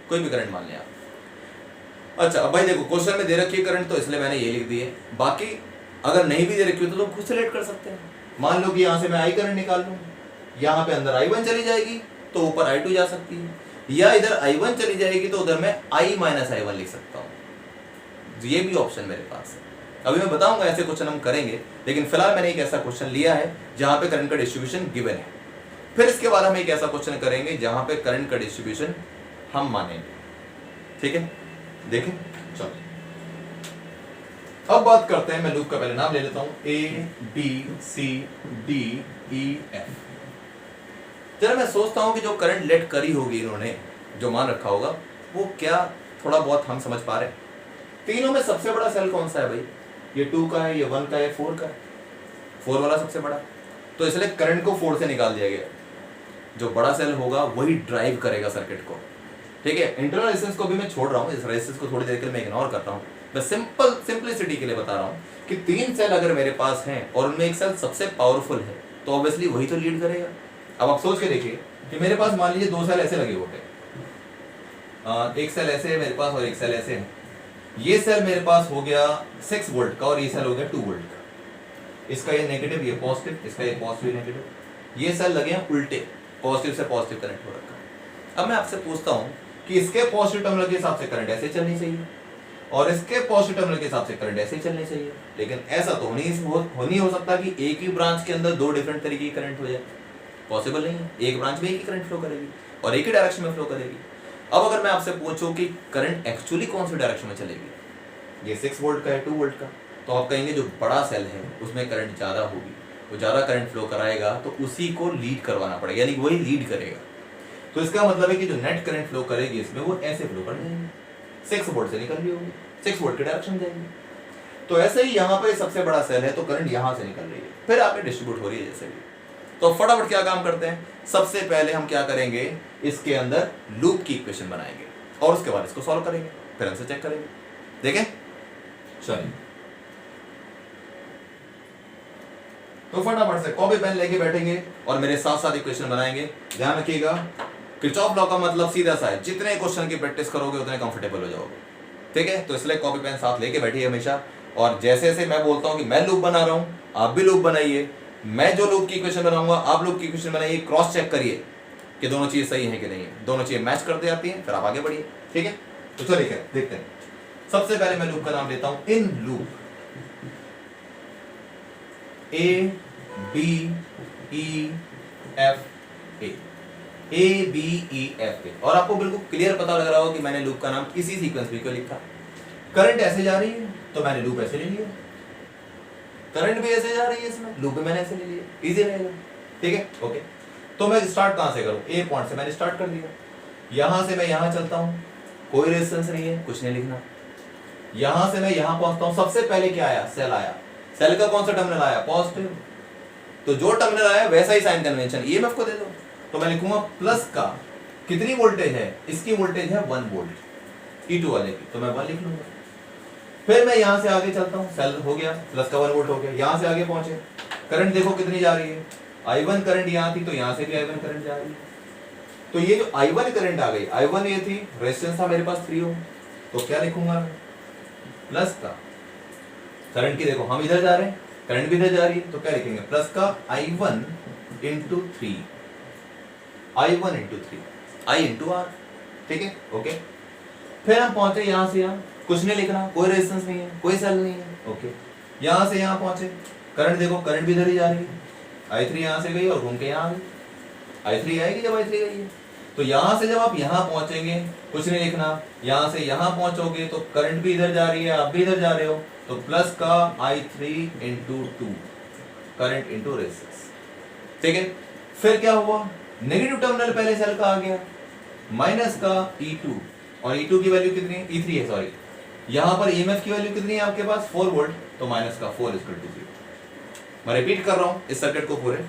कोई भी करंट मान लिया आप। अच्छा अब भाई देखो क्वेश्चन में दे रखी है करंट, तो इसलिए मैंने ये लिख दी है, बाकी अगर नहीं भी दे रखी हो तो खुद से लेट कर सकते हैं। मान लो कि यहाँ से मैं I करंट निकाल लूँ, यहाँ पे अंदर I1 चली जाएगी तो ऊपर I2 जा सकती है, या इधर I1 चली जाएगी तो उधर मैं I माइनस I1 लिख सकता हूँ। ये भी ऑप्शन मेरे पास है। अभी मैं बताऊंगा ऐसे क्वेश्चन हम करेंगे, लेकिन फिलहाल मैंने एक ऐसा क्वेश्चन लिया है जहाँ पे करंट का डिस्ट्रीब्यूशन गिवन है। फिर इसके बाद हम एक ऐसा क्वेश्चन करेंगे जहाँ पे करंट का डिस्ट्रीब्यूशन हम मानेंगे, ठीक है। देखें चलो अब बात करते हैं, मैं लूप का पहले नाम ले लेता हूं, ABCDEF। जरा मैं सोचता हूं कि जो करंट लेट करी होगी इन्होंने, जो मान रखा होगा, वो क्या थोड़ा बहुत हम समझ पा रहे हैं। तीनों में सबसे बड़ा सेल कौन सा है भाई? ये 2 का है, ये 1 का है, 4 का है, 4 वाला सबसे बड़ा, तो इसलिए करंट को 4 से निकाल दिया गया। जो बड़ा सेल होगा वही ड्राइव करेगा सर्किट को, ठीक है। इंटरनल रेजिस्टेंस को भी मैं छोड़ रहा हूँ, इस रेजिस्टेंस को थोड़ी देर के लिए मैं इग्नोर कर रहा हूँ, मैं सिंपलिसिटी के लिए बता रहा हूँ कि 3 सेल अगर मेरे पास हैं और उनमें एक सेल सबसे पावरफुल है तो ऑब्वियसली वही तो लीड करेगा। अब आप सोच के देखिए कि मेरे पास मान लीजिए 2 सेल ऐसे लगे होते हैं, एक सेल ऐसे है मेरे पास और एक सेल ऐसे है। ये सेल मेरे पास हो गया 6 वोल्ट का और ये सेल हो गया 2 वोल्ट का, इसका ये नेगेटिव ये पॉजिटिव, इसका ये पॉजिटिव नेगेटिव, ये सेल लगे हैं उल्टे, पॉजिटिव से पॉजिटिव करंट हो रखा है। अब मैं आपसे पूछता हूँ कि इसके पॉजिटिव टर्मिनल के हिसाब से करंट ऐसे चलनी चाहिए और इसके पॉजिटिव टर्मिनल के हिसाब से करंट ऐसे चलनी चाहिए, लेकिन ऐसा तो नहीं हो सकता कि एक ही ब्रांच के अंदर 2 डिफरेंट तरीके की करंट हो जाए, पॉसिबल नहीं है। एक ब्रांच में एक ही करंट फ्लो करेगी और एक ही डायरेक्शन में फ्लो करेगी। अब अगर मैं आपसे पूछूं कि करंट एक्चुअली कौन सी डायरेक्शन में चलेगी, ये 6 वोल्ट का है 2 वोल्ट का, तो आप कहेंगे जो बड़ा सेल है उसमें करंट ज़्यादा होगी, वो ज़्यादा करंट फ्लो कराएगा तो उसी को लीड करवाना पड़ेगा, यानी वही लीड करेगा। तो इसका मतलब है कि जो नेट करंट फ्लो करेगी इसमें वो ऐसे फ्लो कर जाएंगे, 6 वोल्ट से निकल रही होगी, 6 वोल्ट की डायरेक्शन में जाएगी। तो ऐसे ही यहाँ पे सबसे बड़ा सेल है तो करंट यहाँ से निकल रही है, फिर आगे डिस्ट्रीब्यूट हो रही है जैसे भी। तो फटाफट क्या काम करते हैं, सबसे पहले हम क्या करेंगे, इसके अंदर लूप की इक्वेशन बनाएंगे और उसके बाद इसको सॉल्व करेंगे, फिर हमसे चेक करेंगे। देखें चलिए, तो फटाफट से कॉपी पेन लेके बैठेंगे और मेरे साथ साथ इक्वेशन बनाएंगे। ध्यान रखिएगा किरचॉफ लॉ का मतलब सीधा सा है, जितने क्वेश्चन की प्रैक्टिस करोगे उतने कंफर्टेबल हो जाओगे, ठीक है। तो इसलिए कॉपी पेन साथ लेके बैठिए हमेशा, और जैसे जैसे मैं बोलता हूँ कि मैं लूप बना रहा हूँ आप भी लूप बनाइए, मैं जो लूप की इक्वेशन बनाऊंगा आप लूप की इक्वेशन बनाइए, क्रॉस चेक करिए कि दोनों चीज सही है कि नहीं है, दोनों चीजें मैच करते जाती हैं, फिर आप आगे बढ़िए, ठीक है। तो चलिए देखते हैं। सबसे पहले मैं लूप का नाम लेता हूं in loop A B E F A, और आपको बिल्कुल क्लियर पता लग रहा हो कि मैंने लूप का नाम इसी सीक्वेंस में क्यों लिखा। करंट ऐसे जा रही है तो मैंने लूप ऐसे ले लिया, करंट भी ऐसे जा रही है इसमें, लूप भी मैंने ऐसे ले लिया, इजी रहेगा, ठीक है ओके। तो मैं स्टार्ट कहां से करूं, ए पॉइंट से मैंने स्टार्ट कर दिया, यहां से मैं यहां चलता हूं, कोई रेजिस्टेंस नहीं है, कुछ नहीं लिखना। यहां से मैं यहां पहुंचता हूं, सबसे पहले क्या आया, सेल आया, सेल का कौन सा टर्मिनल आया, पॉजिटिव, तो जो टर्मिनल आया वैसा ही साइन कन्वेंशन ईएमएफ को दे दो, तो मैं लिखूंगा प्लस का कितनी वोल्टेज है, इसकी वोल्टेज है 1 वोल्ट E2 वाले की, तो मैं 1 लिख लूंगा। फिर मैं यहां से आगे चलता हूं, सेल हो गया, प्लस का 1 वोल्ट हो गया, यहां से आगे पहुंचे, करंट देखो कितनी जा रही है, I1 करंट यहां थी तो यहां से भी I1 करंट जा रही है, तो ये जो I1 करंट आ गई, I1 ये थी, रेजिस्टेंस था मेरे पास 3 ओम, तो क्या लिखूंगा, प्लस का करंट की देखो हम इधर जा रहे हैं, करंट भी इधर जा रही है, तो क्या लिखेंगे, प्लस का I1 into 3, I1 into 3, I into R, ठीक है ओके। फिर हम पहुंचे यहां से यहां, कुछ नहीं लिखना, कोई रेजिस्टेंस नहीं है, कोई सेल नहीं है, ओके। यहां से यहां पहुंचे, करंट देखो करंट भी इधर ही जा रही है, I3 यहां से गई और घूम के यहां आ गई, I3 आएगी जब I3 गई है, तो यहां से जब आप यहां पहुंचेंगे कुछ नहीं लिखना, यहां से यहां पहुंचोगे तो करंट भी इधर जा रही है, आप भी इधर जा रहे हो, तो प्लस का I3 into 2 current into resistance, ठीक है। फिर क्या हुआ, नेगेटिव टर्मिनल पहले सेल का आ गया, माइनस का E2, और E2 की वैल्यू कितनी है, E3 है सॉरी, यहां पर ईएमएफ की वैल्यू कितनी है आपके पास 4 वोल्ट, तो माइनस का 4 इक्वल टू 0। मैं रिपीट कर रहा हूं इस सर्किट को पूरे।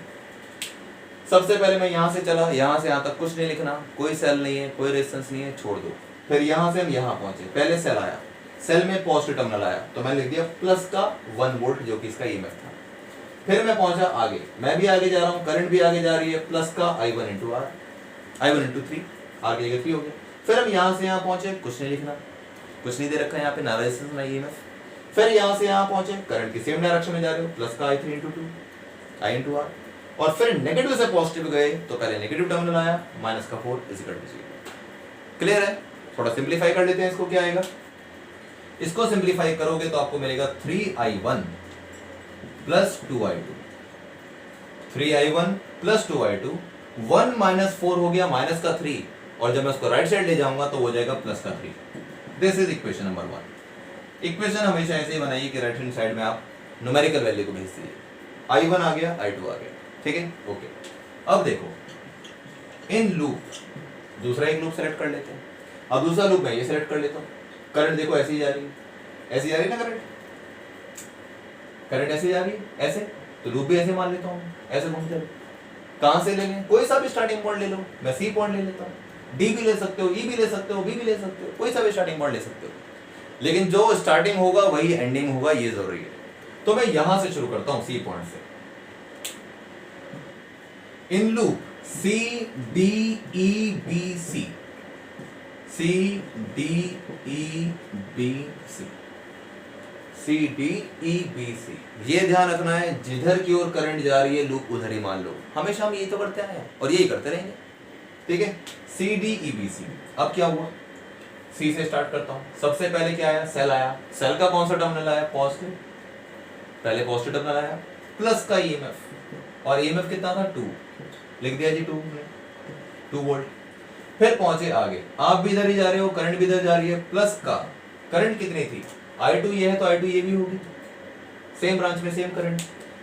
सबसे पहले मैं यहां से चला, यहां से यहां तक कुछ नहीं लिखना, कोई सेल नहीं है, कोई रेजिस्टेंस नहीं है, छोड़ दो। फिर यहां से हम यहां पहुंचे, पहले सेल आया, सेल में पॉजिटिव टर्मिनल आया, तो मैंने लिख दिया प्लस का 1 वोल्ट जो कि इसका ईएमएफ था। फिर मैं पहुंचा आगे, मैं भी आगे जा रहा हूं, करंट भी आगे जा रही है, प्लस का I1 into R, I1 into 3, आगे 3 हो गया। फिर हम यहां से यहां पहुंचे, कुछ नहीं लिखना, कुछ नहीं दे रखा है यहाँ पे, ना रेजिस्टेंस ना ईएमएफ। फिर यहां से यहां पहुंचे, करंट की सेम डायरेक्शन में जा रहे हो, प्लस का I3 into 2, I into R। और फिर नेगेटिव से पॉजिटिव गए, तो पहले नेगेटिव टर्मिनल आया, माइनस का 4 इक्वल टू 0। क्लियर है? थोड़ा सिंप्लीफाई कर लेते हैं इसको, क्या आएगा? इसको सिंप्लीफाई करोगे तो आपको मिलेगा 3I1 plus 2I2, 3I1 plus 2I2, 1 minus 4 हो गया माइनस का 3, और जब मैं उसको राइट साइड ले जाऊंगा तो हो जाएगा प्लस का 3। This is equation number 1। Equation हमेशा ऐसे ही बनाइए कि राइट हैंड साइड में आप न्यूमेरिकल वैल्यू को भेज दीजिए। I1 आ गया, I2 आ गया, ठीक है, ओके। अब देखो इन लूप, दूसरा एक लूप सेलेक्ट कर लेते हैं। अब दूसरा लूप मैं ये सेलेक्ट कर लेता हूँ, करंट देखो ऐसी जा रही है, ऐसी जा रही है ना करंट, करंट ऐसे जा रही है, ऐसे, तो लूप भी ऐसे मान लेता हूँ, ऐसे घूमते हुए। कहां से ले लें? कोई सा भी स्टार्टिंग पॉइंट ले लो, मैं सी पॉइंट ले लेता हूँ, डी भी ले सकते हो, ई भी ले सकते हो, बी भी ले सकते हो, कोई सा भी स्टार्टिंग पॉइंट ले सकते हो, लेकिन जो स्टार्टिंग होगा वही एंडिंग होगा, ये जरूरी है। तो मैं यहां से शुरू करता हूं सी पॉइंट से। In loop C D E B C, C D E B C, C D E B C, ये ध्यान रखना है जिधर की ओर करंट जा रही है लूप उधर ही मान लो। हमेशा हम यही तो करते आए हैं और यही करते रहेंगे, ठीक है। सी डी ई बी सी, अब क्या हुआ, सी से स्टार्ट करता हूं। सबसे पहले क्या आया, सेल आया, सेल का कौन सा टर्मिनल आया, पॉजिटिव, पहले पॉजिटिव टर्मिनल आया, प्लस का ईएमएफ, और ईएमएफ कितना था 2, लिख दिया जी 2 वोल्ट। फिर पहुंचे आगे, आप भी इधर ही जा रहे हो, करंट भी इधर जा रही है, प्लस का करंट कितनी थी, I2 ये है तो I2 ये भी होगी, सेम ब्रांच में सेम करंट,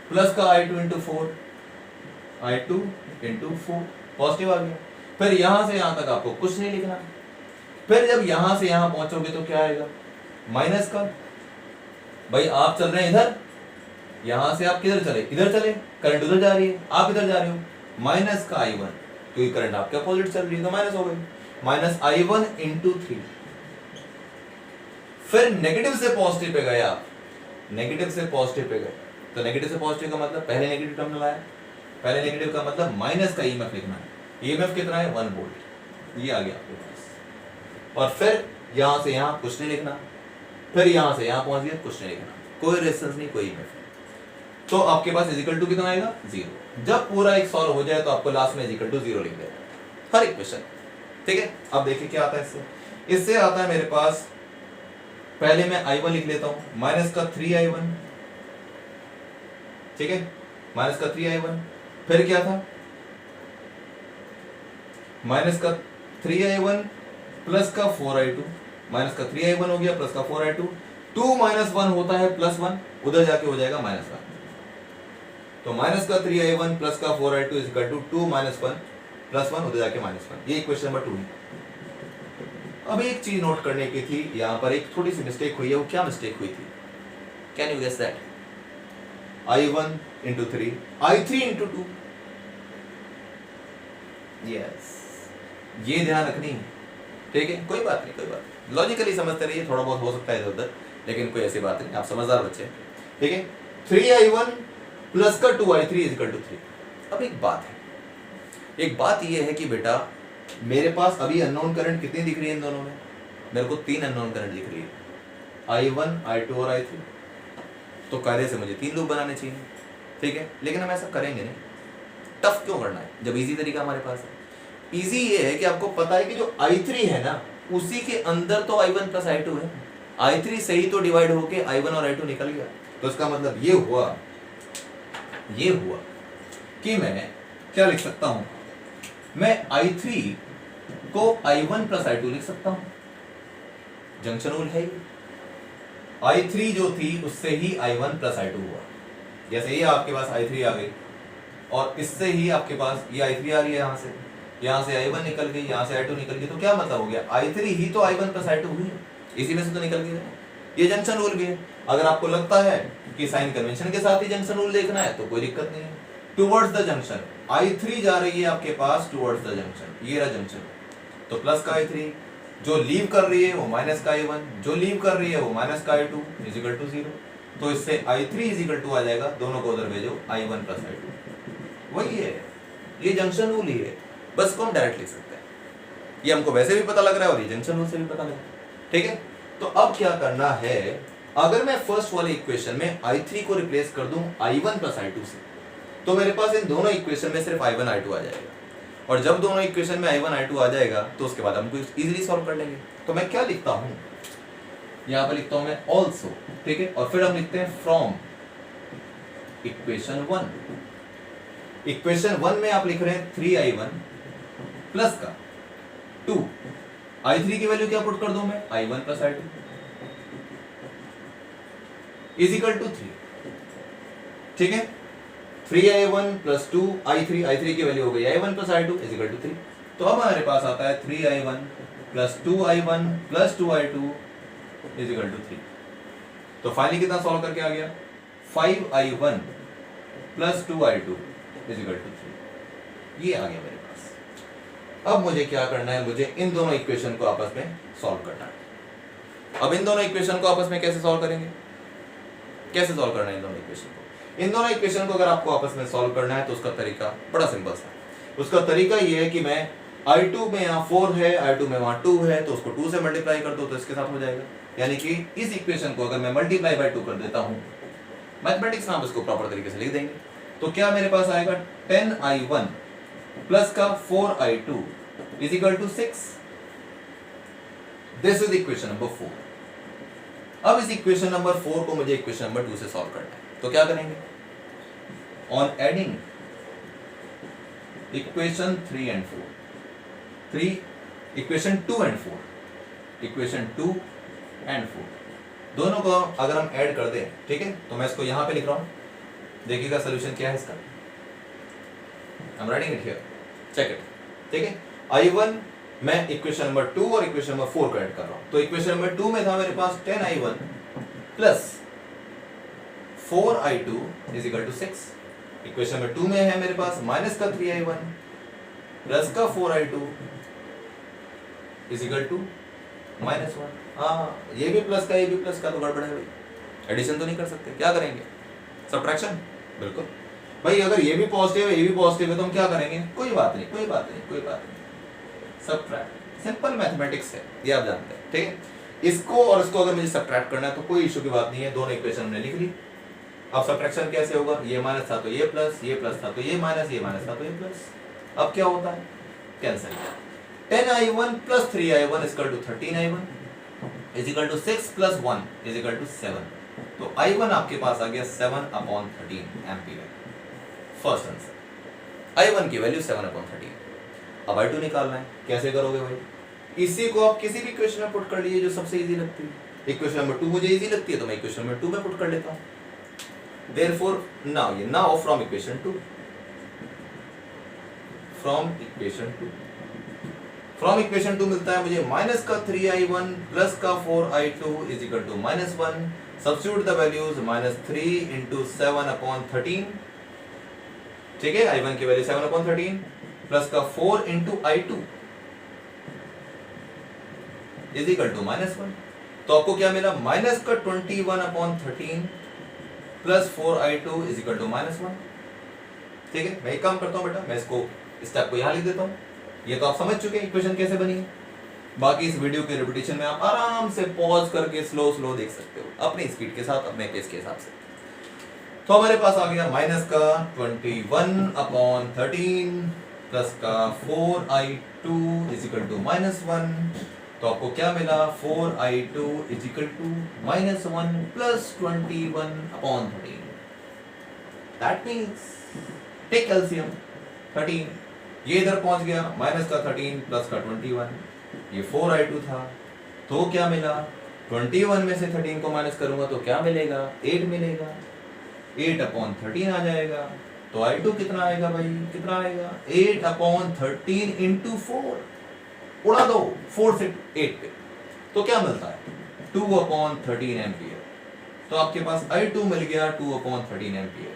प्लस का I2 into 4, I2 into 4, positive आ गया। फिर यहां से यहां तक आपको कुछ नहीं लिखना। फिर जब यहां से यहां पहुंचोगे तो क्या आएगा, माइनस का, भाई आप चल रहे हैं इधर, यहां से आप किधर चले, इधर चले, करंट उधर जा रही है, आप इधर जा रहे हो, माइनस का I1, क्योंकि करंट आपके अपोजिट चल रही है तो माइनस हो गई, माइनस I1 इंटू 3। फिर नेगेटिव से पॉजिटिव पे गए आप, नेगेटिव से पॉजिटिव पे गए, तो नेगेटिव से पॉजिटिव का मतलब पहले नेगेटिव टर्मिनल आया, पहले नेगेटिव का मतलब माइनस का ईएमएफ लिखना है, ईएमएफ कितना है 1 वोल्ट, ये आ गया आपके पास। और फिर यहां से यहां कुछ नहीं लिखना, फिर यहां से यहां पहुंच गया, कुछ नहीं लिखना, कोई रेजिस्टेंस नहीं, कोई ईएमएफ, तो आपके पास इक्वल टू कितना आएगा 0। जब पूरा एक सॉल्व हो जाए तो आपको लास्ट में इक्वल टू 0 लिख देना हर इक्वेशन, ठीक है। अब देखिए क्या आता है इससे, इससे आता है मेरे पास, पहले मैं I1 लिख लेता हूं, माइनस का 3I1, ठीक है, माइनस का 3I1, फिर क्या था, माइनस का 3I1 प्लस का 4I2, माइनस का 3I1 हो गया प्लस का 4I2, 2 माइनस 1 होता है प्लस 1, उधर जाके हो जाएगा माइनस 1, तो माइनस का 3I1 प्लस का 4I2 is equal to 2 minus 1 plus 1, उधर जाके माइनस 1, ये इक्वेशन नंबर 2 है। अब एक चीज नोट करने की थी, यहां पर एक थोड़ी सी मिस्टेक हुई है, वो क्या मिस्टेक हुई थी, can you guess that, I1 into 3, I3 into 2, yes, ये ध्यान रखनी है, ठीक है, कोई बात नहीं, कोई बात नहीं, लॉजिकली समझते रहिए, थोड़ा बहुत हो सकता है इधर उधर, लेकिन कोई ऐसी बात नहीं, आप समझदार बच्चे, ठीक है। 3I1 प्लस का 2I3 इज इक्वल टू 3। अब एक बात है, एक बात ये है कि बेटा मेरे पास अभी अननोन करंट कितनी दिख रही है इन दोनों में, मेरे को 3 अननोन करंट दिख रही है, I1, I2 और I3, तो कायदे से मुझे 3 लूप बनाने चाहिए, ठीक है, लेकिन हम ऐसा करेंगे नहीं। टफ क्यों करना है जब इजी तरीका हमारे पास है। इजी ये है कि आपको पता है कि जो I3 है ना, उसी के अंदर तो I1 प्लस I2 है, I3 से ही तो डिवाइड होके I1 और I2 निकल गया, तो इसका मतलब ये हुआ कि मैं क्या लिख सकता हूं, मैं I3 को I1 प्लस I2 लिख सकता हूं, जंक्शन रूल है, I3 जो थी उससे ही I1 प्लस I2 हुआ, जैसे ये आपके पास I3 आ गई और इससे ही आपके पास ये I3 आ रही है, यहाँ से I1 निकल गई, यहाँ से I2 निकल गई, तो क्या मतलब हो गया, I3 ही तो I1 प्लस I2 हुई, इसी में से तो निकल गई, ये जंक्शन रूल भी है। अगर आपको लगता है कि साइन कन्वेंशन के साथ ही जंक्शन रूल देखना है तो कोई दिक्कत नहीं है। टुवर्ड्स द जंक्शन I3 जा रही है आपके पास टुवर्ड्स द जंक्शन, ये रहा जंक्शन, तो प्लस का I3, जो लीव कर रही है वो माइनस का I1, जो लीव कर रही है वो माइनस का I2 इज इक्वल टू 0। तो इससे I3 इज इक्वल टू आ जाएगा, दोनों को उधर भेजो, I1 प्लस I2। वही है, ये जंक्शन रूल ही है, बस को हम डायरेक्ट लिख सकते हैं। ये हमको वैसे भी पता लग रहा है और ये जंक्शन रूल से भी पता लग रहा है, ठीक है। तो अब क्या करना है, अगर मैं फर्स्ट वाले इक्वेशन में I3 को रिप्लेस कर दूं I1 प्लस I2 से, तो मेरे पास इन दोनों इक्वेशन में सिर्फ I1 I2 आ जाएगा। और जब दोनों इक्वेशन में I1 I2 आ जाएगा तो उसके बाद हम इजीली सॉल्व कर लेंगे। तो मैं क्या लिखता हूं, यहां पर लिखता हूं मैं ऑल्सो, ठीक है, और फिर हम लिखते हैं फ्रॉम इक्वेशन 1। इक्वेशन 1 में आप लिख रहे हैं 3I1 प्लस का 2, I3 की वैल्यू क्या पुट कर दूं मैं, I1 plus I2 is equal to 3, ठीक है। 3I1 प्लस 2 I3 की वैल्यू हो गई I1 plus I2 is equal to 3। तो अब हमारे पास आता है 3I1 plus 2I1 plus 2I2 is equal to 3। तो फाइनली कितना सॉल्व करके आ गया, 5I1 plus 2I2 is equal to 3। ये आ गया मेरे पास। अब मुझे क्या करना है, मुझे इन दोनों इक्वेशन को आपस में सॉल्व करना है। अब इन दोनों इक्वेशन को आपस में कैसे सॉल्व करेंगे, कैसे सॉल्व करना है इन दोनों इक्वेशन को। इन दोनों इक्वेशन को अगर आपको आपस में सॉल्व करना है तो उसका तरीका बड़ा सिंपल सा है। उसका तरीका ये है कि मैं I2 में यहाँ 4 है, I2 में वहाँ 2 है, तो उसको 2 से मल्टीप्लाई कर दो तो इसके साथ हो जाएगा। यानी कि इस इक्वेशन को अगर मैं मल्टीप्लाई बाय 2 कर देता हूँ, मैथमेटिक्स में आप इसको प्रॉपर तरीके से लिख देंगे, तो क्या मेरे पास आएगा 10I1 प्लस का 4I2 is equal to 6। This is equation number 4। अब इस इक्वेशन नंबर 4 को मुझे इक्वेशन नंबर 2 से सॉल्व करना है, तो क्या करेंगे, on adding equation 3 and 4, 3 equation 2 and 4, equation 2 and 4 दोनों को अगर हम ऐड कर दें, ठीक है, तो मैं इसको यहां पे लिख रहा हूं, देखिएगा सॉल्यूशन क्या है इसका। I am writing it here, check it, ठीक है। I1 मैं इक्वेशन नंबर 2 और इक्वेशन नंबर 4 को ऐड कर रहा हूं। तो इक्वेशन नंबर 2 में था मेरे पास 10I1 plus 4I2 is equal to 6। Equation number 2 में है मेरे पास माइनस का 3I1 प्लस का 4I2 इज इक्वल टू -1। हाँ, ये भी प्लस का, ये भी प्लस का, तो गड़बड़ है भाई, एडिशन तो नहीं कर सकते, क्या करेंगे, सब्ट्रैक्शन। बिल्कुल भाई, अगर ये भी पॉजिटिव है ये भी पॉजिटिव है तो हम क्या करेंगे, कोई बात नहीं, कोई बात नहीं, कोई बात नहीं, सब्ट्रैक्ट, सिंपल मैथमेटिक्स है, ये आप जानते हैं, ठीक है। इसको और इसको अगर मुझे सब्ट्रैक्ट करना है तो कोई इशू की बात नहीं है, दोनों इक्वेशन हमने लिख ली। अब सब्ट्रैक्शन कैसे होगा, ये माइनस था तो ये प्लस था तो ये माइनस, ये माइनस था तो ये प्लस। अब क्या होता है, cancel. 10I1 plus 3I1 is equal to 13I1 is equal to 6 plus 1 is equal to 7। तो I1 आपके पास आ गया 7/13 एम्पीयर, फर्स्ट आंसर। I1 की वैल्यू 7/13। अब I2 निकालना है, कैसे करोगे भाई, इसी को आप किसी भी इक्वेशन में पुट कर लीजिए जो सबसे इजी लगती है। इक्वेशन नंबर 2 मुझे इजी लगती है तो मैं इक्वेशन नंबर 2 में पुट कर लेता हूं। Therefore now from equation 2, from equation 2 मिलता है मुझे माइनस का 3I1 प्लस का 4I2 is equal to -1। Substitute the values, -3 into 7/13, ठीक है, I1 की वैल्यू 7/13 प्लस का 4 into I2 is equal to -1। तो आपको क्या मिला, माइनस का 21/13 plus 4I2 is equal to -1। ठीक है, मैं एक काम करता हूं बेटा, मैं इसको स्टेप को यहां लिख देता हूं। ये तो आप समझ चुके हैं इक्वेशन कैसे बनी है। बाकी इस वीडियो के रिपीटेशन में आप आराम से पॉज करके स्लो देख सकते हो अपनी स्पीड के साथ, अपने केस के हिसाब से। तो हमारे पास आ गया माइनस का 21/13 प्लस का 4I2 इज इक्वल टू -1। तो आपको क्या मिला, 4I2 is equal to -1 plus 21/13। That means take LCM 13, ये इधर पहुंच गया, माइनस का 13 प्लस का 21, ये 4I2 था। तो क्या मिला, 21 में से 13 को माइनस करूंगा तो क्या मिलेगा, 8 मिलेगा, 8/13 आ जाएगा। तो I2 कितना आएगा भाई, कितना आएगा, 8/13 इंटू 4, उड़ा दो 4 से 8 पे, तो क्या मिलता है 2/13 एम्पियर। तो आपके पास I2 मिल गया 2/13 एम्पियर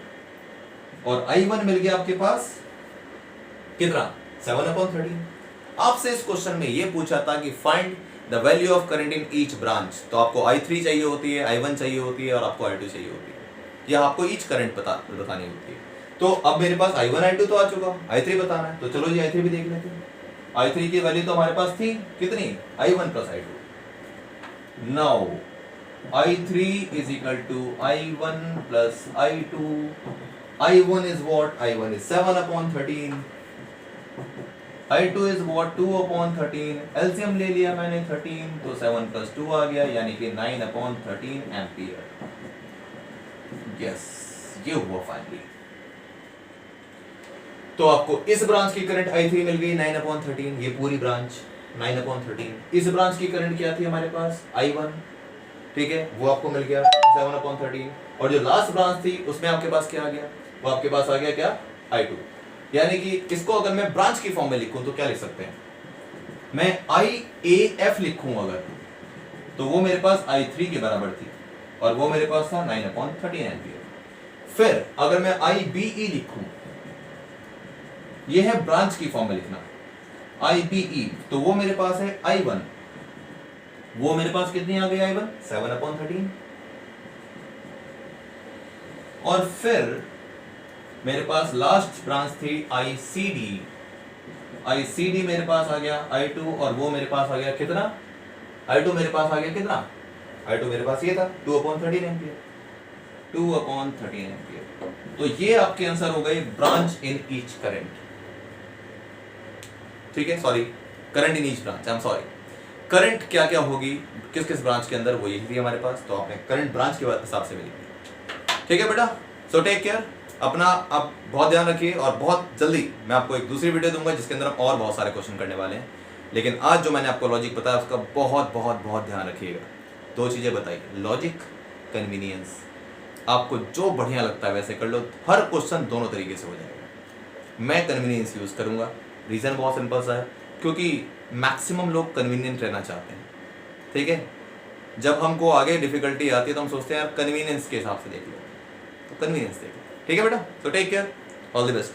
और I1 मिल गया आपके पास कितना 7/13। आपसे इस क्वेश्चन में ये पूछा था कि find the value of current in each branch. तो आपको I3 चाहिए होती है, I1 चाहिए होती है और आपको I2 चाहिए होती है, या आपको ईच करंट बतानी होती है। तो अब मेरे पास I1 I2 तो आ चुका, I3 बताना है, तो चलो जी I3 भी देख लेते हैं। I3 की वैल्यू तो हमारे पास थी कितनी, I1 + I2। Now I3 is equal to I1 plus I2। I1 is what? I1 is 7/13। I2 is what? 2/13। LCM ले लिया मैंने 13, तो 7 + 2 आ गया, यानी कि 9/13 एम्पियर। यस, ये हुआ फाइनली। तो आपको इस ब्रांच की करंट I3 मिल गई 9/13, ये पूरी ब्रांच 9/13। इस ब्रांच की करंट क्या थी हमारे पास, I1, ठीक है, वो आपको मिल गया 7/13। और जो लास्ट ब्रांच थी उसमें आपके पास क्या आ गया, वो आपके पास आ गया क्या, I2। यानी कि इसको अगर मैं ब्रांच की फॉर्म में लिखूं तो क्या लिख सकते हैं, मैं IAF लिखूं अगर, तो वो मेरे पास I3 के बराबर थी और वो मेरे पास था 9/13 एम्पियर। फिर अगर मैं IBE लिखूं, ये है ब्रांच की फॉर्म में लिखना, IBE, तो वो मेरे पास है I1, वो मेरे पास कितनी आ गई I1, 7/13। और फिर मेरे पास लास्ट ब्रांच थी ICD मेरे पास आ गया I2 और वो मेरे पास आ गया कितना, I2 मेरे पास आ गया कितना, I2 मेरे पास ये था 2/13 एम्पियर, 2/13 एम्पियर। तो ये आपके आंसर हो गए ब्रांच इन ईच करंट, ठीक है, sorry current in each branch, I am sorry, current क्या क्या होगी किस किस ब्रांच के अंदर, वो यही थी हमारे पास, तो आपने करंट ब्रांच के हिसाब से मिली। ठीक है बेटा, सो टेक केयर, अपना आप बहुत ध्यान रखिए और बहुत जल्दी मैं आपको एक दूसरी वीडियो दूंगा जिसके अंदर हम और बहुत सारे क्वेश्चन करने वाले हैं। लेकिन आज जो मैंने आपको लॉजिक बताया उसका बहुत बहुत बहुत ध्यान रखिएगा। दो चीज़ें बताइए, लॉजिक, कन्वीनियंस, आपको जो बढ़िया लगता है वैसे कर लो, हर क्वेश्चन दोनों तरीके से हो जाएगा। मैं कन्वीनियंस यूज़ करूँगा, रीज़न बहुत सिंपल सा है, क्योंकि मैक्सिमम लोग कन्वीनियंट रहना चाहते हैं, ठीक है। जब हमको आगे डिफिकल्टी आती है तो हम सोचते हैं यार कन्वीनियंस के हिसाब से देख लो, तो कन्वीनियंस देख लो, ठीक है बेटा। तो take care, all the best.